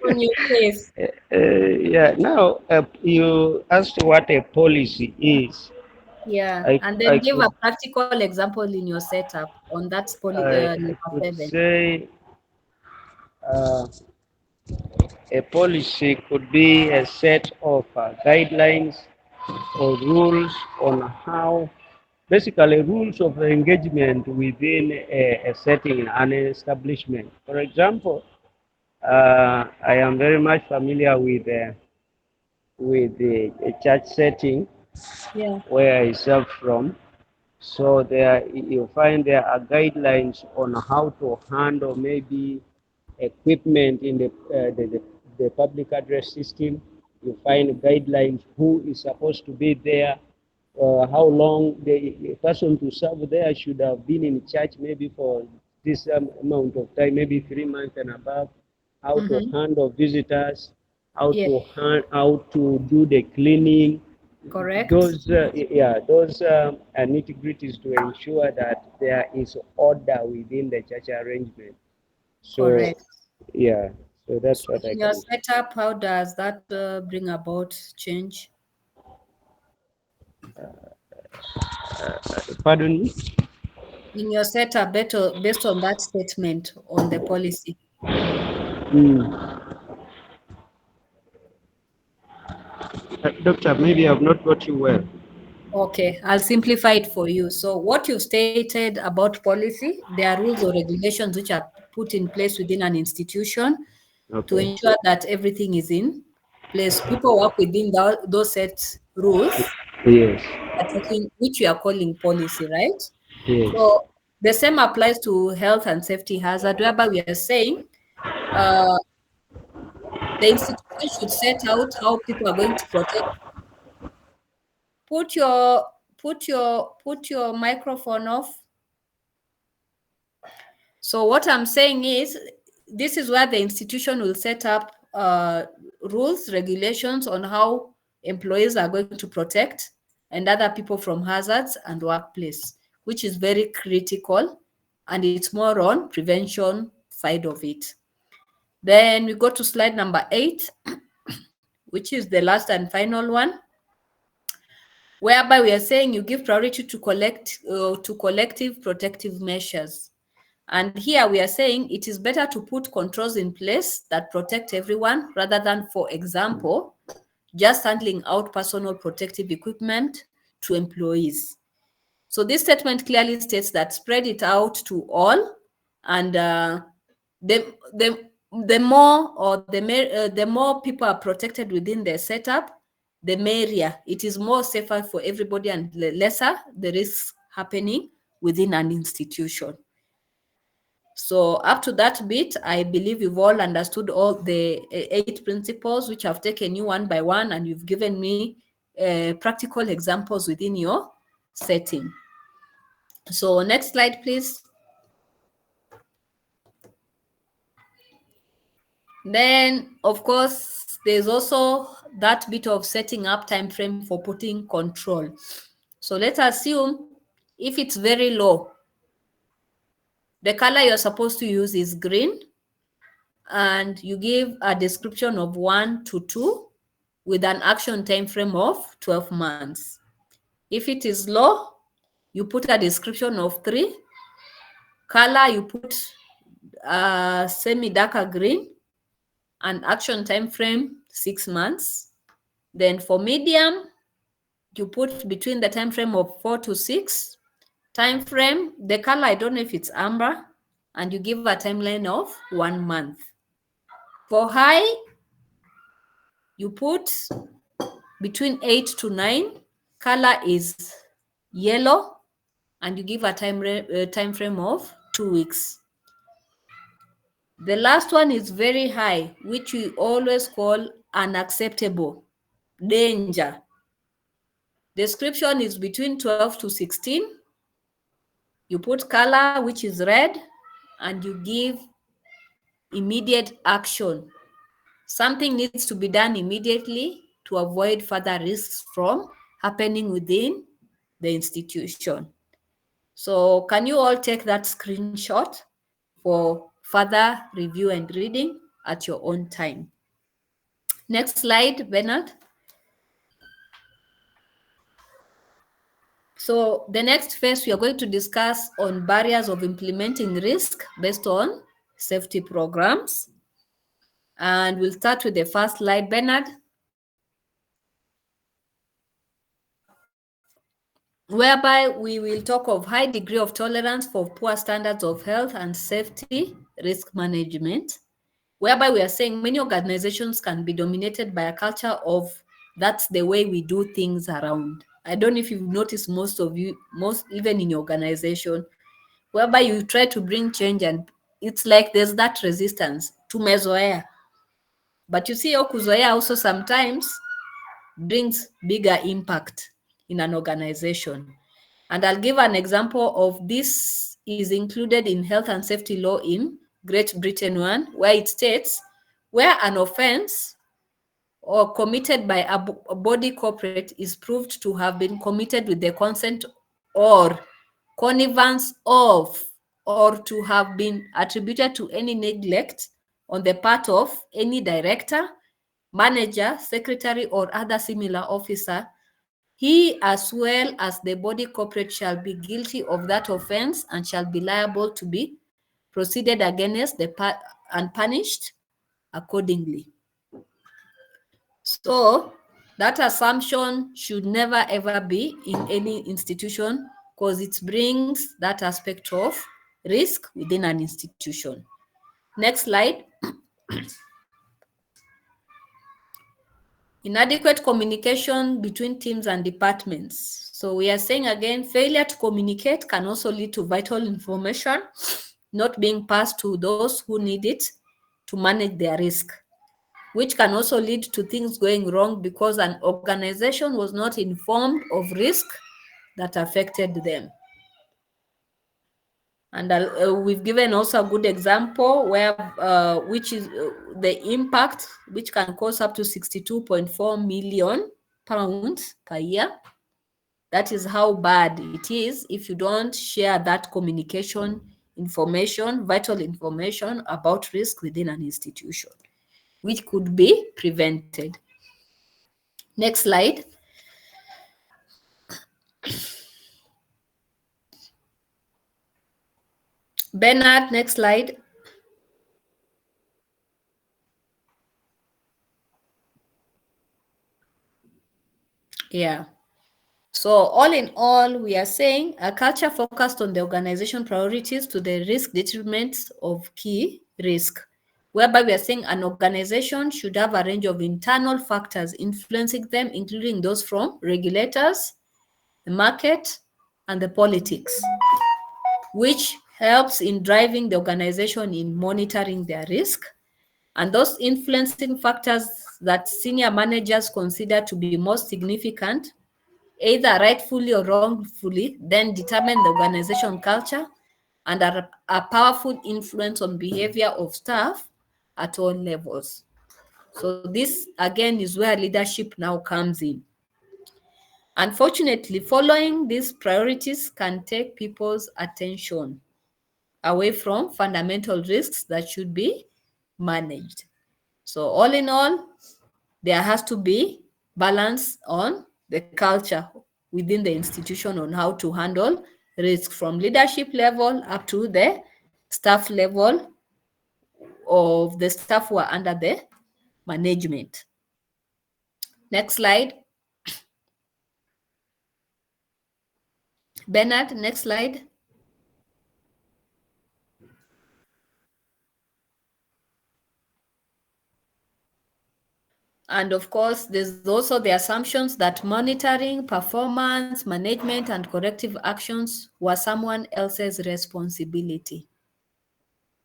On your face. Yeah, now you asked what a policy is. Yeah, and then give a practical example in your setup on that I number could 7. say a policy could be a set of guidelines or rules on how, basically rules of engagement within a setting, an establishment. For example, I am very much familiar with a church setting, Yeah. where I serve from. So there you find there are guidelines on how to handle maybe equipment in the public address system. You find guidelines who is supposed to be there, how long the person to serve there should have been in church maybe for this amount of time, maybe 3 months and above, how to handle visitors, how Yeah. to do the cleaning. Correct. Those nitty-gritties to ensure that there is order within the church arrangement. So Correct. yeah, so that's So what I in your can say. setup, how does that bring about change? Pardon me? In your setup, based on that statement on the policy. Doctor, maybe I've not got you well. Okay, I'll simplify it for you. So what you stated about policy, there are rules or regulations which are put in place within an institution to Okay. ensure that everything is in place. People work within those set rules, Yes. which we are calling policy, right? Yes. So the same applies to health and safety hazard, whereby we are saying the institution should set out how people are going to protect. Put your microphone off. So what I'm saying is, this is where the institution will set up rules, regulations on how employees are going to protect and other people from hazards and workplace, which is very critical, and it's more on prevention side of it. Then we go to slide number 8, which is the last and final one, whereby we are saying you give priority to collective protective measures. And here we are saying it is better to put controls in place that protect everyone rather than, for example, just handing out personal protective equipment to employees. So this statement clearly states that spread it out to all, and the more people are protected within their setup, the merrier. It is more safer for everybody and lesser the risks happening within an institution. So up to that bit, I believe you've all understood all the 8 principles, which I've taken you one by one, and you've given me practical examples within your setting. So next slide, please. Then, of course, there's also that bit of setting up time frame for putting control. So let's assume if it's very low, the color you're supposed to use is green, and you give a description of 1 to 2 with an action time frame of 12 months. If it is low, you put a description of 3. Color, you put semi-darker green, and action time frame 6 months. Then for medium, you put between the time frame of 4 to 6. Time frame, the color, I don't know if it's amber, and you give a timeline of 1 month. For high, you put between 8 to 9. Color is yellow, and you give a time frame of 2 weeks. The last one is very high, which we always call unacceptable, danger. Description is between 12 to 16. You put color, which is red, and you give immediate action. Something needs to be done immediately to avoid further risks from happening within the institution. So can you all take that screenshot for further review and reading at your own time? Next slide, Bernard. So the next phase, we are going to discuss on barriers of implementing risk based on safety programs. And we'll start with the first slide, Bernard, whereby we will talk of high degree of tolerance for poor standards of health and safety risk management, whereby we are saying many organizations can be dominated by a culture of that's the way we do things around. I don't know if you've noticed, most even in your organization, whereby you try to bring change and it's like there's that resistance to tumezoea. But you see, kuzoea also sometimes brings bigger impact in an organization. And I'll give an example of this is included in health and safety law in Great Britain 1, where it states, where an offense or committed by a body corporate is proved to have been committed with the consent or connivance of, or to have been attributed to any neglect on the part of any director, manager, secretary, or other similar officer, he as well as the body corporate shall be guilty of that offense and shall be liable to be proceeded against and punished accordingly. So that assumption should never ever be in any institution because it brings that aspect of risk within an institution. Next slide. Inadequate communication between teams and departments. So we are saying again, failure to communicate can also lead to vital information not being passed to those who need it to manage their risk, which can also lead to things going wrong because an organization was not informed of risk that affected them. And we've given also a good example where, which is the impact, which can cost up to 62.4 million pounds per year. That is how bad it is if you don't share that communication information, vital information about risk within an institution, which could be prevented. Next slide. Bernard, next slide. Yeah. So all in all, we are saying a culture focused on the organization priorities to the risk determinants of key risk, whereby we are saying an organization should have a range of internal factors influencing them, including those from regulators, the market, and the politics, which helps in driving the organization in monitoring their risk. And those influencing factors that senior managers consider to be most significant, either rightfully or wrongfully, then determine the organization culture and are a powerful influence on behavior of staff at all levels. So this again is where leadership now comes in. Unfortunately, following these priorities can take people's attention away from fundamental risks that should be managed. So all in all, there has to be balance on the culture within the institution on how to handle risk from leadership level up to the staff level of the staff who are under the management. Next slide. Bernard, next slide. And of course, there's also the assumptions that monitoring, performance, management, and corrective actions were someone else's responsibility.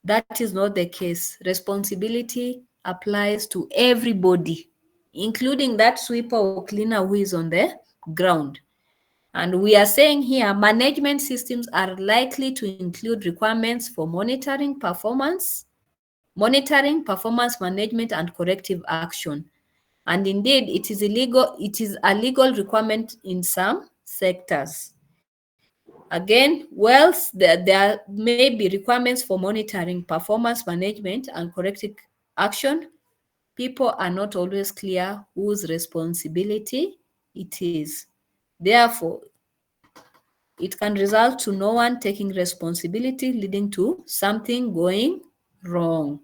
That is not the case. Responsibility applies to everybody, including that sweeper or cleaner who is on the ground. And we are saying here, management systems are likely to include requirements for monitoring, performance management, and corrective action. And indeed, it is a legal requirement in some sectors. Again, whilst there may be requirements for monitoring, performance management, and corrective action, people are not always clear whose responsibility it is. Therefore, it can result to no one taking responsibility, leading to something going wrong.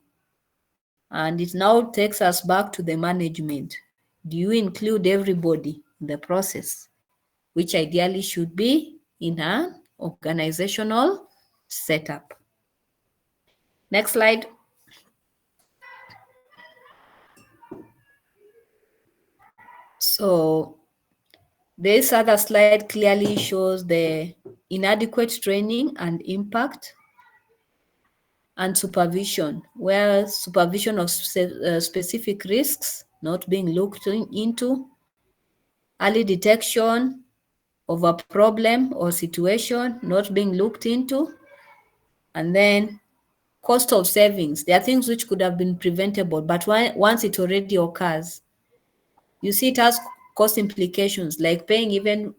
And it now takes us back to the management. Do you include everybody in the process, which ideally should be in an organizational setup? Next slide. So this other slide clearly shows the inadequate training and impact and supervision, where supervision of specific risks not being looked into, early detection of a problem or situation not being looked into, and then cost of savings. There are things which could have been preventable, but once it already occurs, you see it has cost implications, like paying even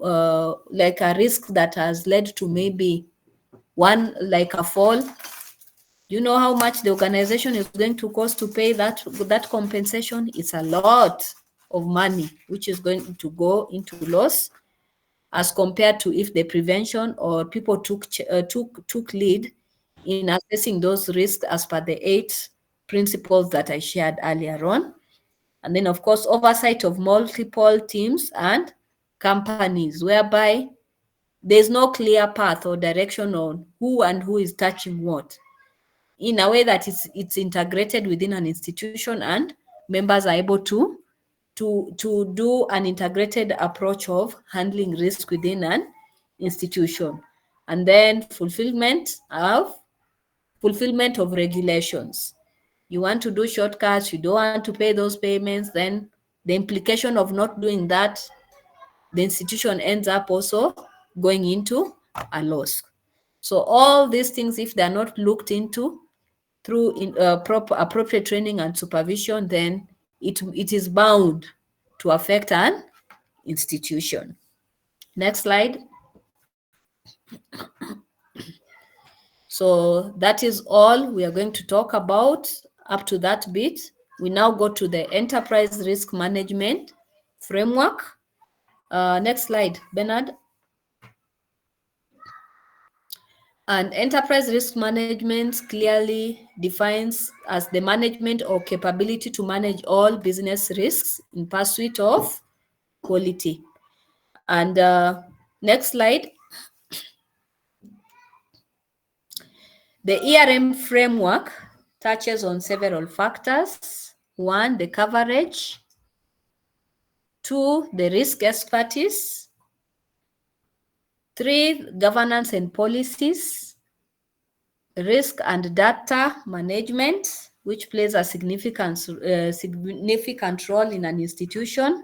like a risk that has led to maybe one, like a fall. You know how much the organization is going to cost to pay that compensation? It's a lot of money, which is going to go into loss, as compared to if the prevention or people took lead in assessing those risks as per the 8 principles that I shared earlier on. And then, of course, oversight of multiple teams and companies, whereby there's no clear path or direction on who is touching what, in a way that it's integrated within an institution and members are able to do an integrated approach of handling risk within an institution. And then fulfillment of regulations. You want to do shortcuts, you don't want to pay those payments, then the implication of not doing that, the institution ends up also going into a loss. So all these things, if they're not looked into through appropriate training and supervision, then it is bound to affect an institution. Next slide. So that is all we are going to talk about up to that bit. We now go to the enterprise risk management framework. Next slide, Bernard. And enterprise risk management clearly defines as the management or capability to manage all business risks in pursuit of quality. And next slide. The ERM framework touches on several factors. 1, the coverage. 2, the risk expertise. 3, governance and policies. Risk and data management, which plays a significant role in an institution.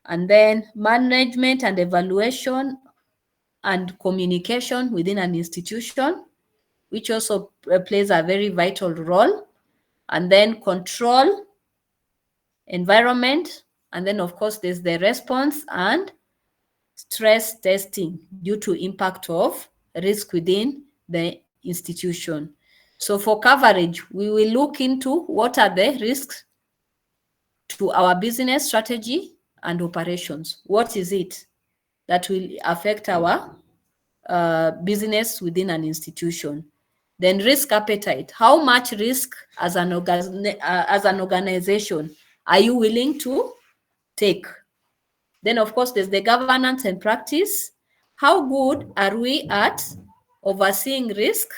And then management and evaluation and communication within an institution, which also plays a very vital role. And then control, environment, and then of course there's the response and stress testing due to impact of risk within the institution. So for coverage, we will look into what are the risks to our business strategy and operations. What is it that will affect our business within an institution? Then risk appetite. How much risk as an organization are you willing to take? Then, of course, there's the governance and practice. How good are we at overseeing risk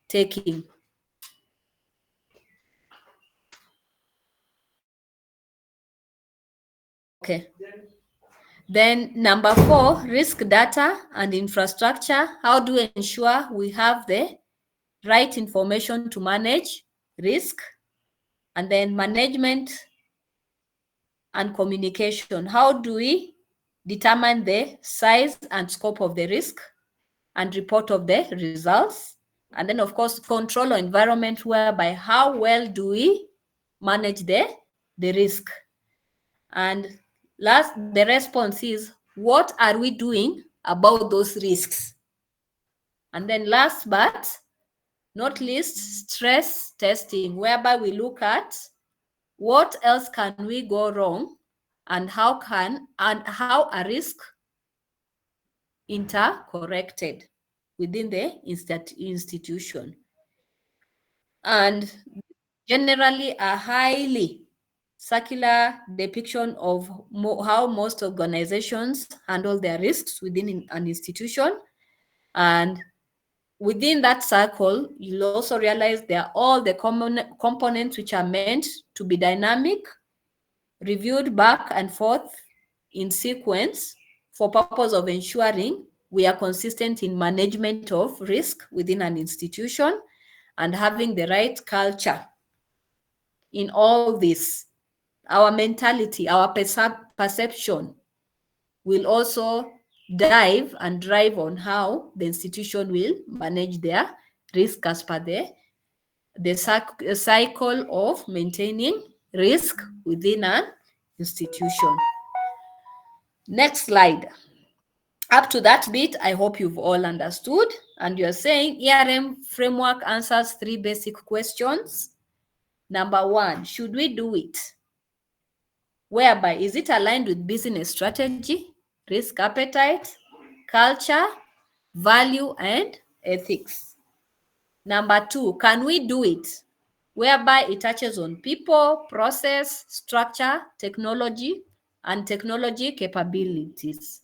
taking? Okay. Then number 4, risk data and infrastructure. How do we ensure we have the right information to manage risk? And then management and communication. How do we determine the size and scope of the risk and report of the results? And then, of course, control or environment, whereby how well do we manage the risk? And last, the response is, what are we doing about those risks? And then last but not least, stress testing, whereby we look at what else can we go wrong and how a risk intercorrected within the institution. And generally a highly circular depiction of how most organizations handle their risks within an institution. And within that circle, you'll also realize there are all the common components which are meant to be dynamic, reviewed back and forth in sequence for purpose of ensuring we are consistent in management of risk within an institution and having the right culture in all this. Our mentality, our perception will also dive and drive on how the institution will manage their risk as per the cycle of maintaining risk within an institution. Next slide. Up to that bit, I hope you've all understood. And you're saying ERM framework answers 3 basic questions. Number 1, should we do it? Whereby, is it aligned with business strategy, risk appetite, culture, value, and ethics? Number 2, can we do it? Whereby it touches on people, process, structure, technology, and technology capabilities.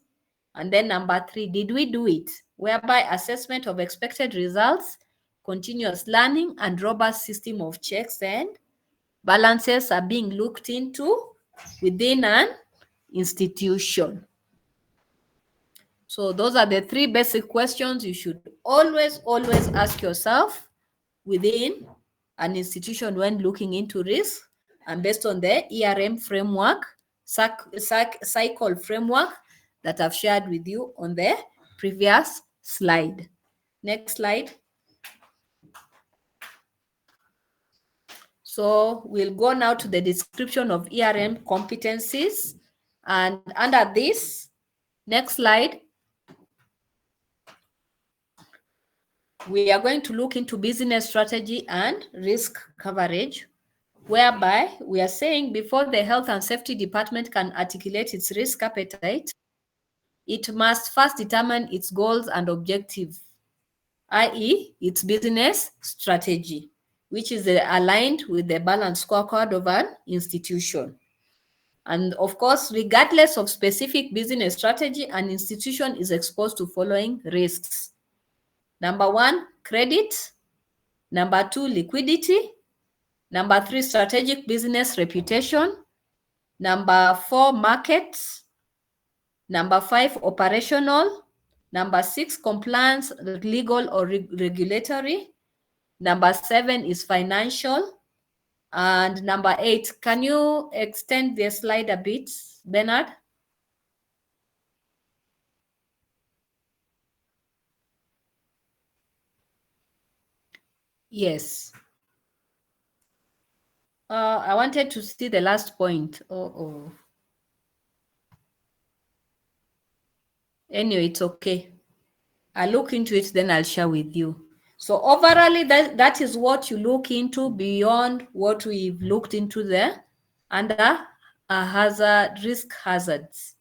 And then number 3, did we do it? Whereby assessment of expected results, continuous learning, and robust system of checks and balances are being looked into within an institution. So those are the 3 basic questions you should always ask yourself within an institution when looking into risk, and based on the ERM framework, cycle framework that I've shared with you on the previous slide. Next slide. So we'll go now to the description of ERM competencies. And under this, next slide, we are going to look into business strategy and risk coverage, whereby we are saying before the health and safety department can articulate its risk appetite, it must first determine its goals and objectives. i.e. its business strategy, which is aligned with the balanced scorecard of an institution. And of course, regardless of specific business strategy, an institution is exposed to following risks. Number 1, credit. Number 2, liquidity. Number 3, strategic business reputation. Number 4, markets. Number 5, operational. Number 6, compliance, legal or regulatory. Number 7 is financial. And number 8, can you extend the slide a bit, Bernard? Yes. I wanted to see the last point. Anyway, it's okay. I'll look into it, then I'll share with you. So overall, that is what you look into beyond what we've looked into there under risk hazards.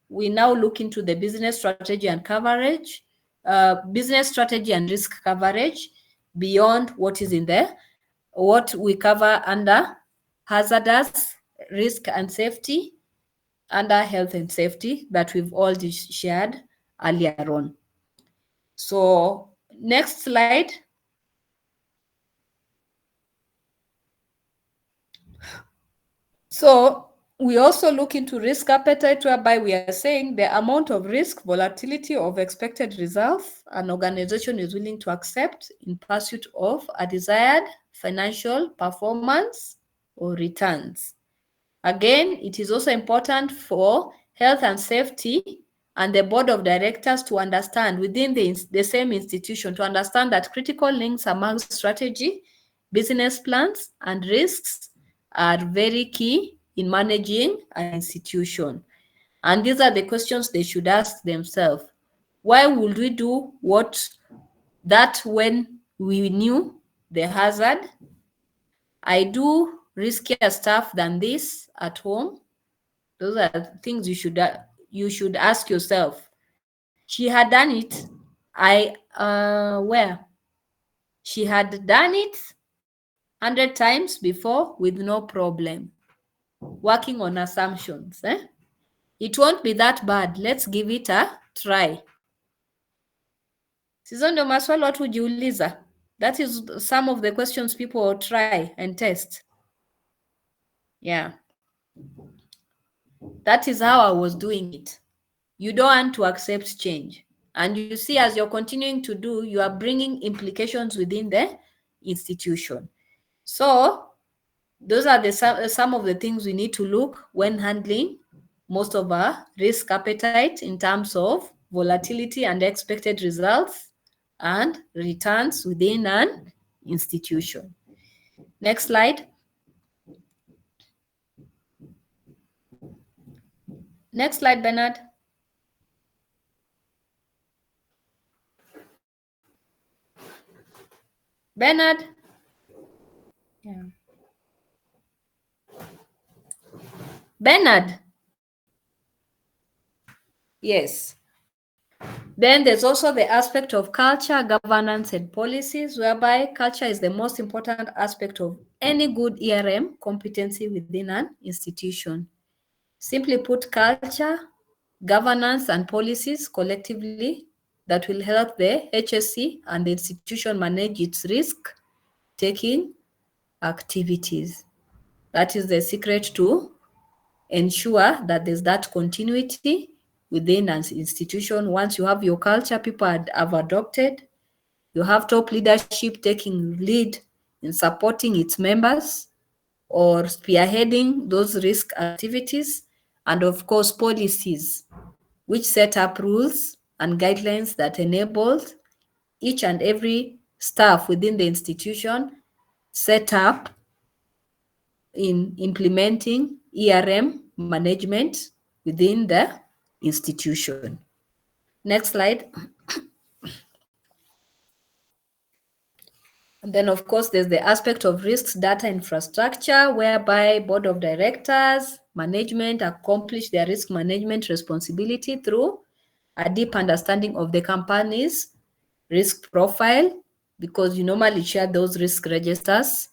We now look into the business strategy and coverage, business strategy and risk coverage beyond what is in there, what we cover under hazardous, risk and safety, under health and safety that we've all shared earlier on. So next slide. So we also look into risk appetite, whereby we are saying the amount of risk, volatility of expected results an organization is willing to accept in pursuit of a desired financial performance or returns. Again, it is also important for health and safety and the board of directors to understand within the same institution, to understand that critical links among strategy, business plans, and risks are very key in managing an institution. And these are the questions they should ask themselves. Why would we do that when we knew the hazard? I do riskier stuff than this at home. Those are things you should ask yourself. She had done it. She had done it 100 times before with no problem. Working on assumptions. It won't be that bad. Let's give it a try. Hizo ndio maswali watu hujiuliza. That is some of the questions people try and test. Yeah. That is how I was doing it. You don't want to accept change. And you see, as you're continuing to do, you are bringing implications within the institution. So those are some of the things we need to look when handling most of our risk appetite in terms of volatility and expected results and returns within an institution. Next slide. Next slide, Bernard. Bernard. Yeah. Bernard. Yes. Then there's also the aspect of culture, governance, and policies, whereby culture is the most important aspect of any good ERM competency within an institution. Simply put, culture, governance, and policies collectively that will help the HSC and the institution manage its risk-taking activities. That is the secret to ensure that there's that continuity within an institution. Once you have your culture, people have adopted, you have top leadership taking lead in supporting its members or spearheading those risk activities, and of course policies which set up rules and guidelines that enable each and every staff within the institution set up in implementing ERM management within the institution. Next slide. And then, of course, there's the aspect of risks data infrastructure, whereby board of directors, management accomplish their risk management responsibility through a deep understanding of the company's risk profile, because you normally share those risk registers.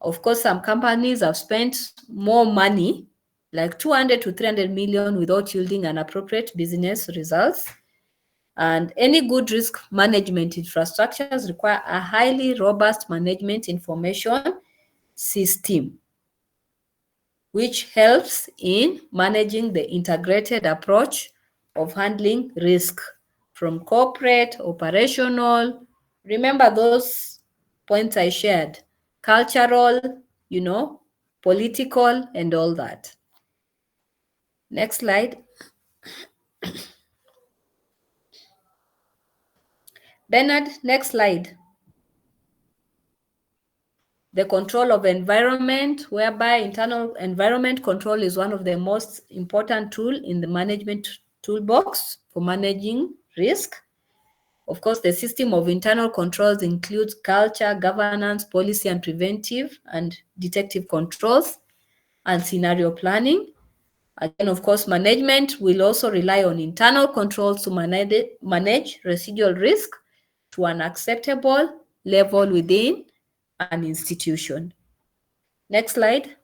Of course, some companies have spent more money, like 200 to 300 million, without yielding an appropriate business results. And any good risk management infrastructures require a highly robust management information system, which helps in managing the integrated approach of handling risk from corporate, operational. Remember those points I shared, cultural, political, and all that. Next slide. Bernard, next slide. The control of environment, whereby internal environment control is one of the most important tools in the management toolbox for managing risk. Of course, the system of internal controls includes culture, governance, policy, and preventive and detective controls, and scenario planning. Again, of course, management will also rely on internal controls to manage residual risk to an acceptable level within an institution. Next slide.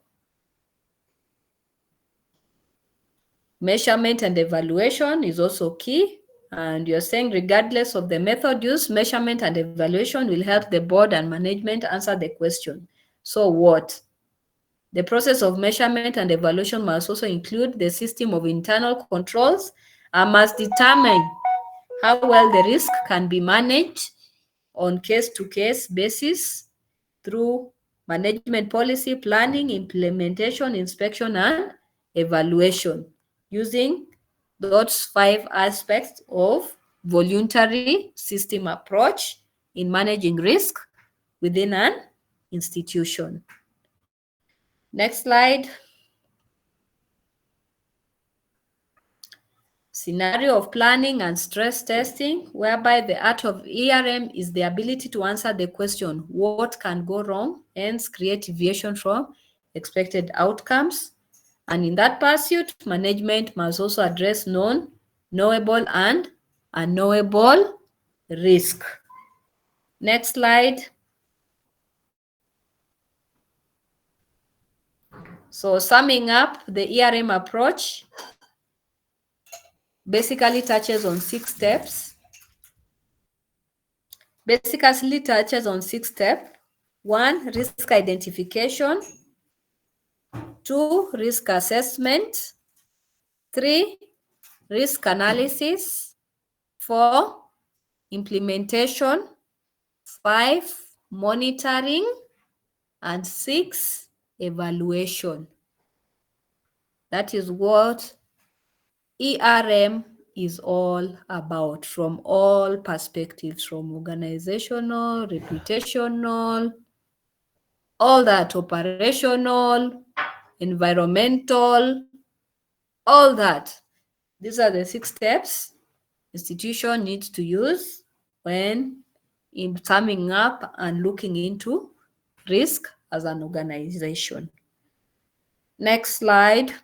Measurement and evaluation is also key. And you're saying regardless of the method used, measurement and evaluation will help the board and management answer the question. So what? The process of measurement and evaluation must also include the system of internal controls and must determine how well the risk can be managed on case-to-case basis through management policy, planning, implementation, inspection, and evaluation, using those 5 aspects of voluntary system approach in managing risk within an institution. Next slide. Scenario of planning and stress testing, whereby the art of ERM is the ability to answer the question, what can go wrong, hence create deviation from expected outcomes. And in that pursuit, management must also address known, knowable, and unknowable risk. Next slide. So summing up, the ERM approach basically touches on 6 steps. Basically touches on 6 steps. 1, risk identification. 2, risk assessment. 3, risk analysis. 4, implementation. 5, monitoring. And 6, evaluation. That is what ERM is all about, from all perspectives, from organizational, reputational, all that, operational, environmental, all that. These are the 6 steps institution needs to use when in summing up and looking into risk as an organization. Next slide.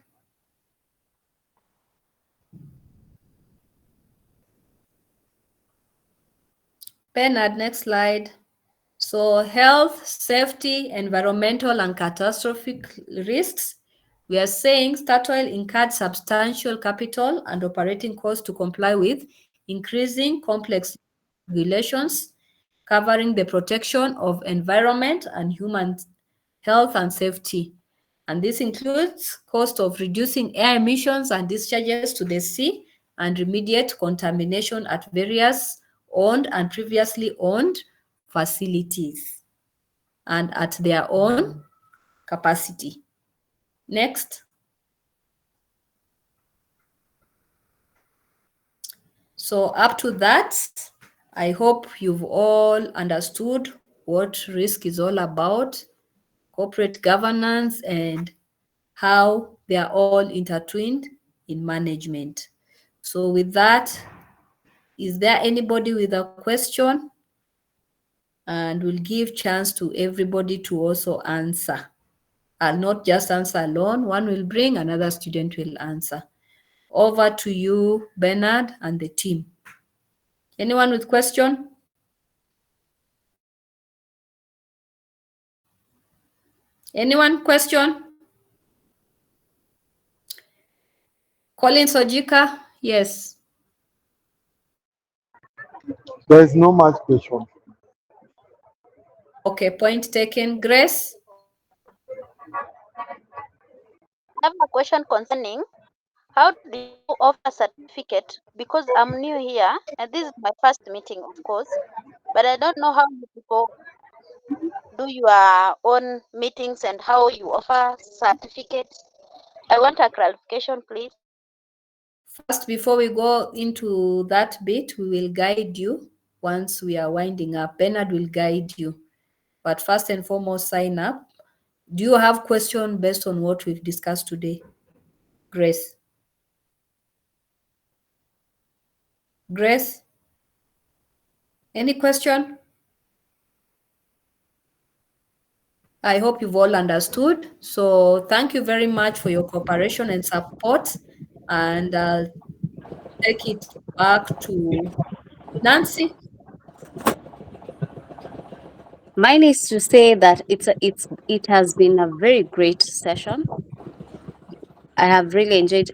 Bernard, next slide. So health, safety, environmental, and catastrophic risks. We are saying Statoil incurred substantial capital and operating costs to comply with increasing complex regulations covering the protection of environment and human health and safety. And this includes cost of reducing air emissions and discharges to the sea and remediate contamination at various owned and previously owned facilities and at their own capacity. Next. So up to that, I hope you've all understood what risk is all about, corporate governance, and how they are all intertwined in management. So with that, is there anybody with a question? And we'll give chance to everybody to also answer. I'll not just answer alone. One will bring, another student will answer. Over to you, Bernard, and the team. Anyone with question? Anyone question? Collins Ojika? Yes. There is no much question. Okay, point taken. Grace? I have a question concerning how do you offer certificate? Because I'm new here and this is my first meeting, of course, but I don't know how you people do your own meetings and how you offer certificates. I want a clarification, please. First, before we go into that bit, we will guide you once we are winding up. Bernard will guide you. But first and foremost, sign up. Do you have questions based on what we've discussed today? Grace? Grace? Any question? I hope you've all understood. So thank you very much for your cooperation and support. And I'll take it back to Nancy. Mine is to say that it has been a very great session. I have really enjoyed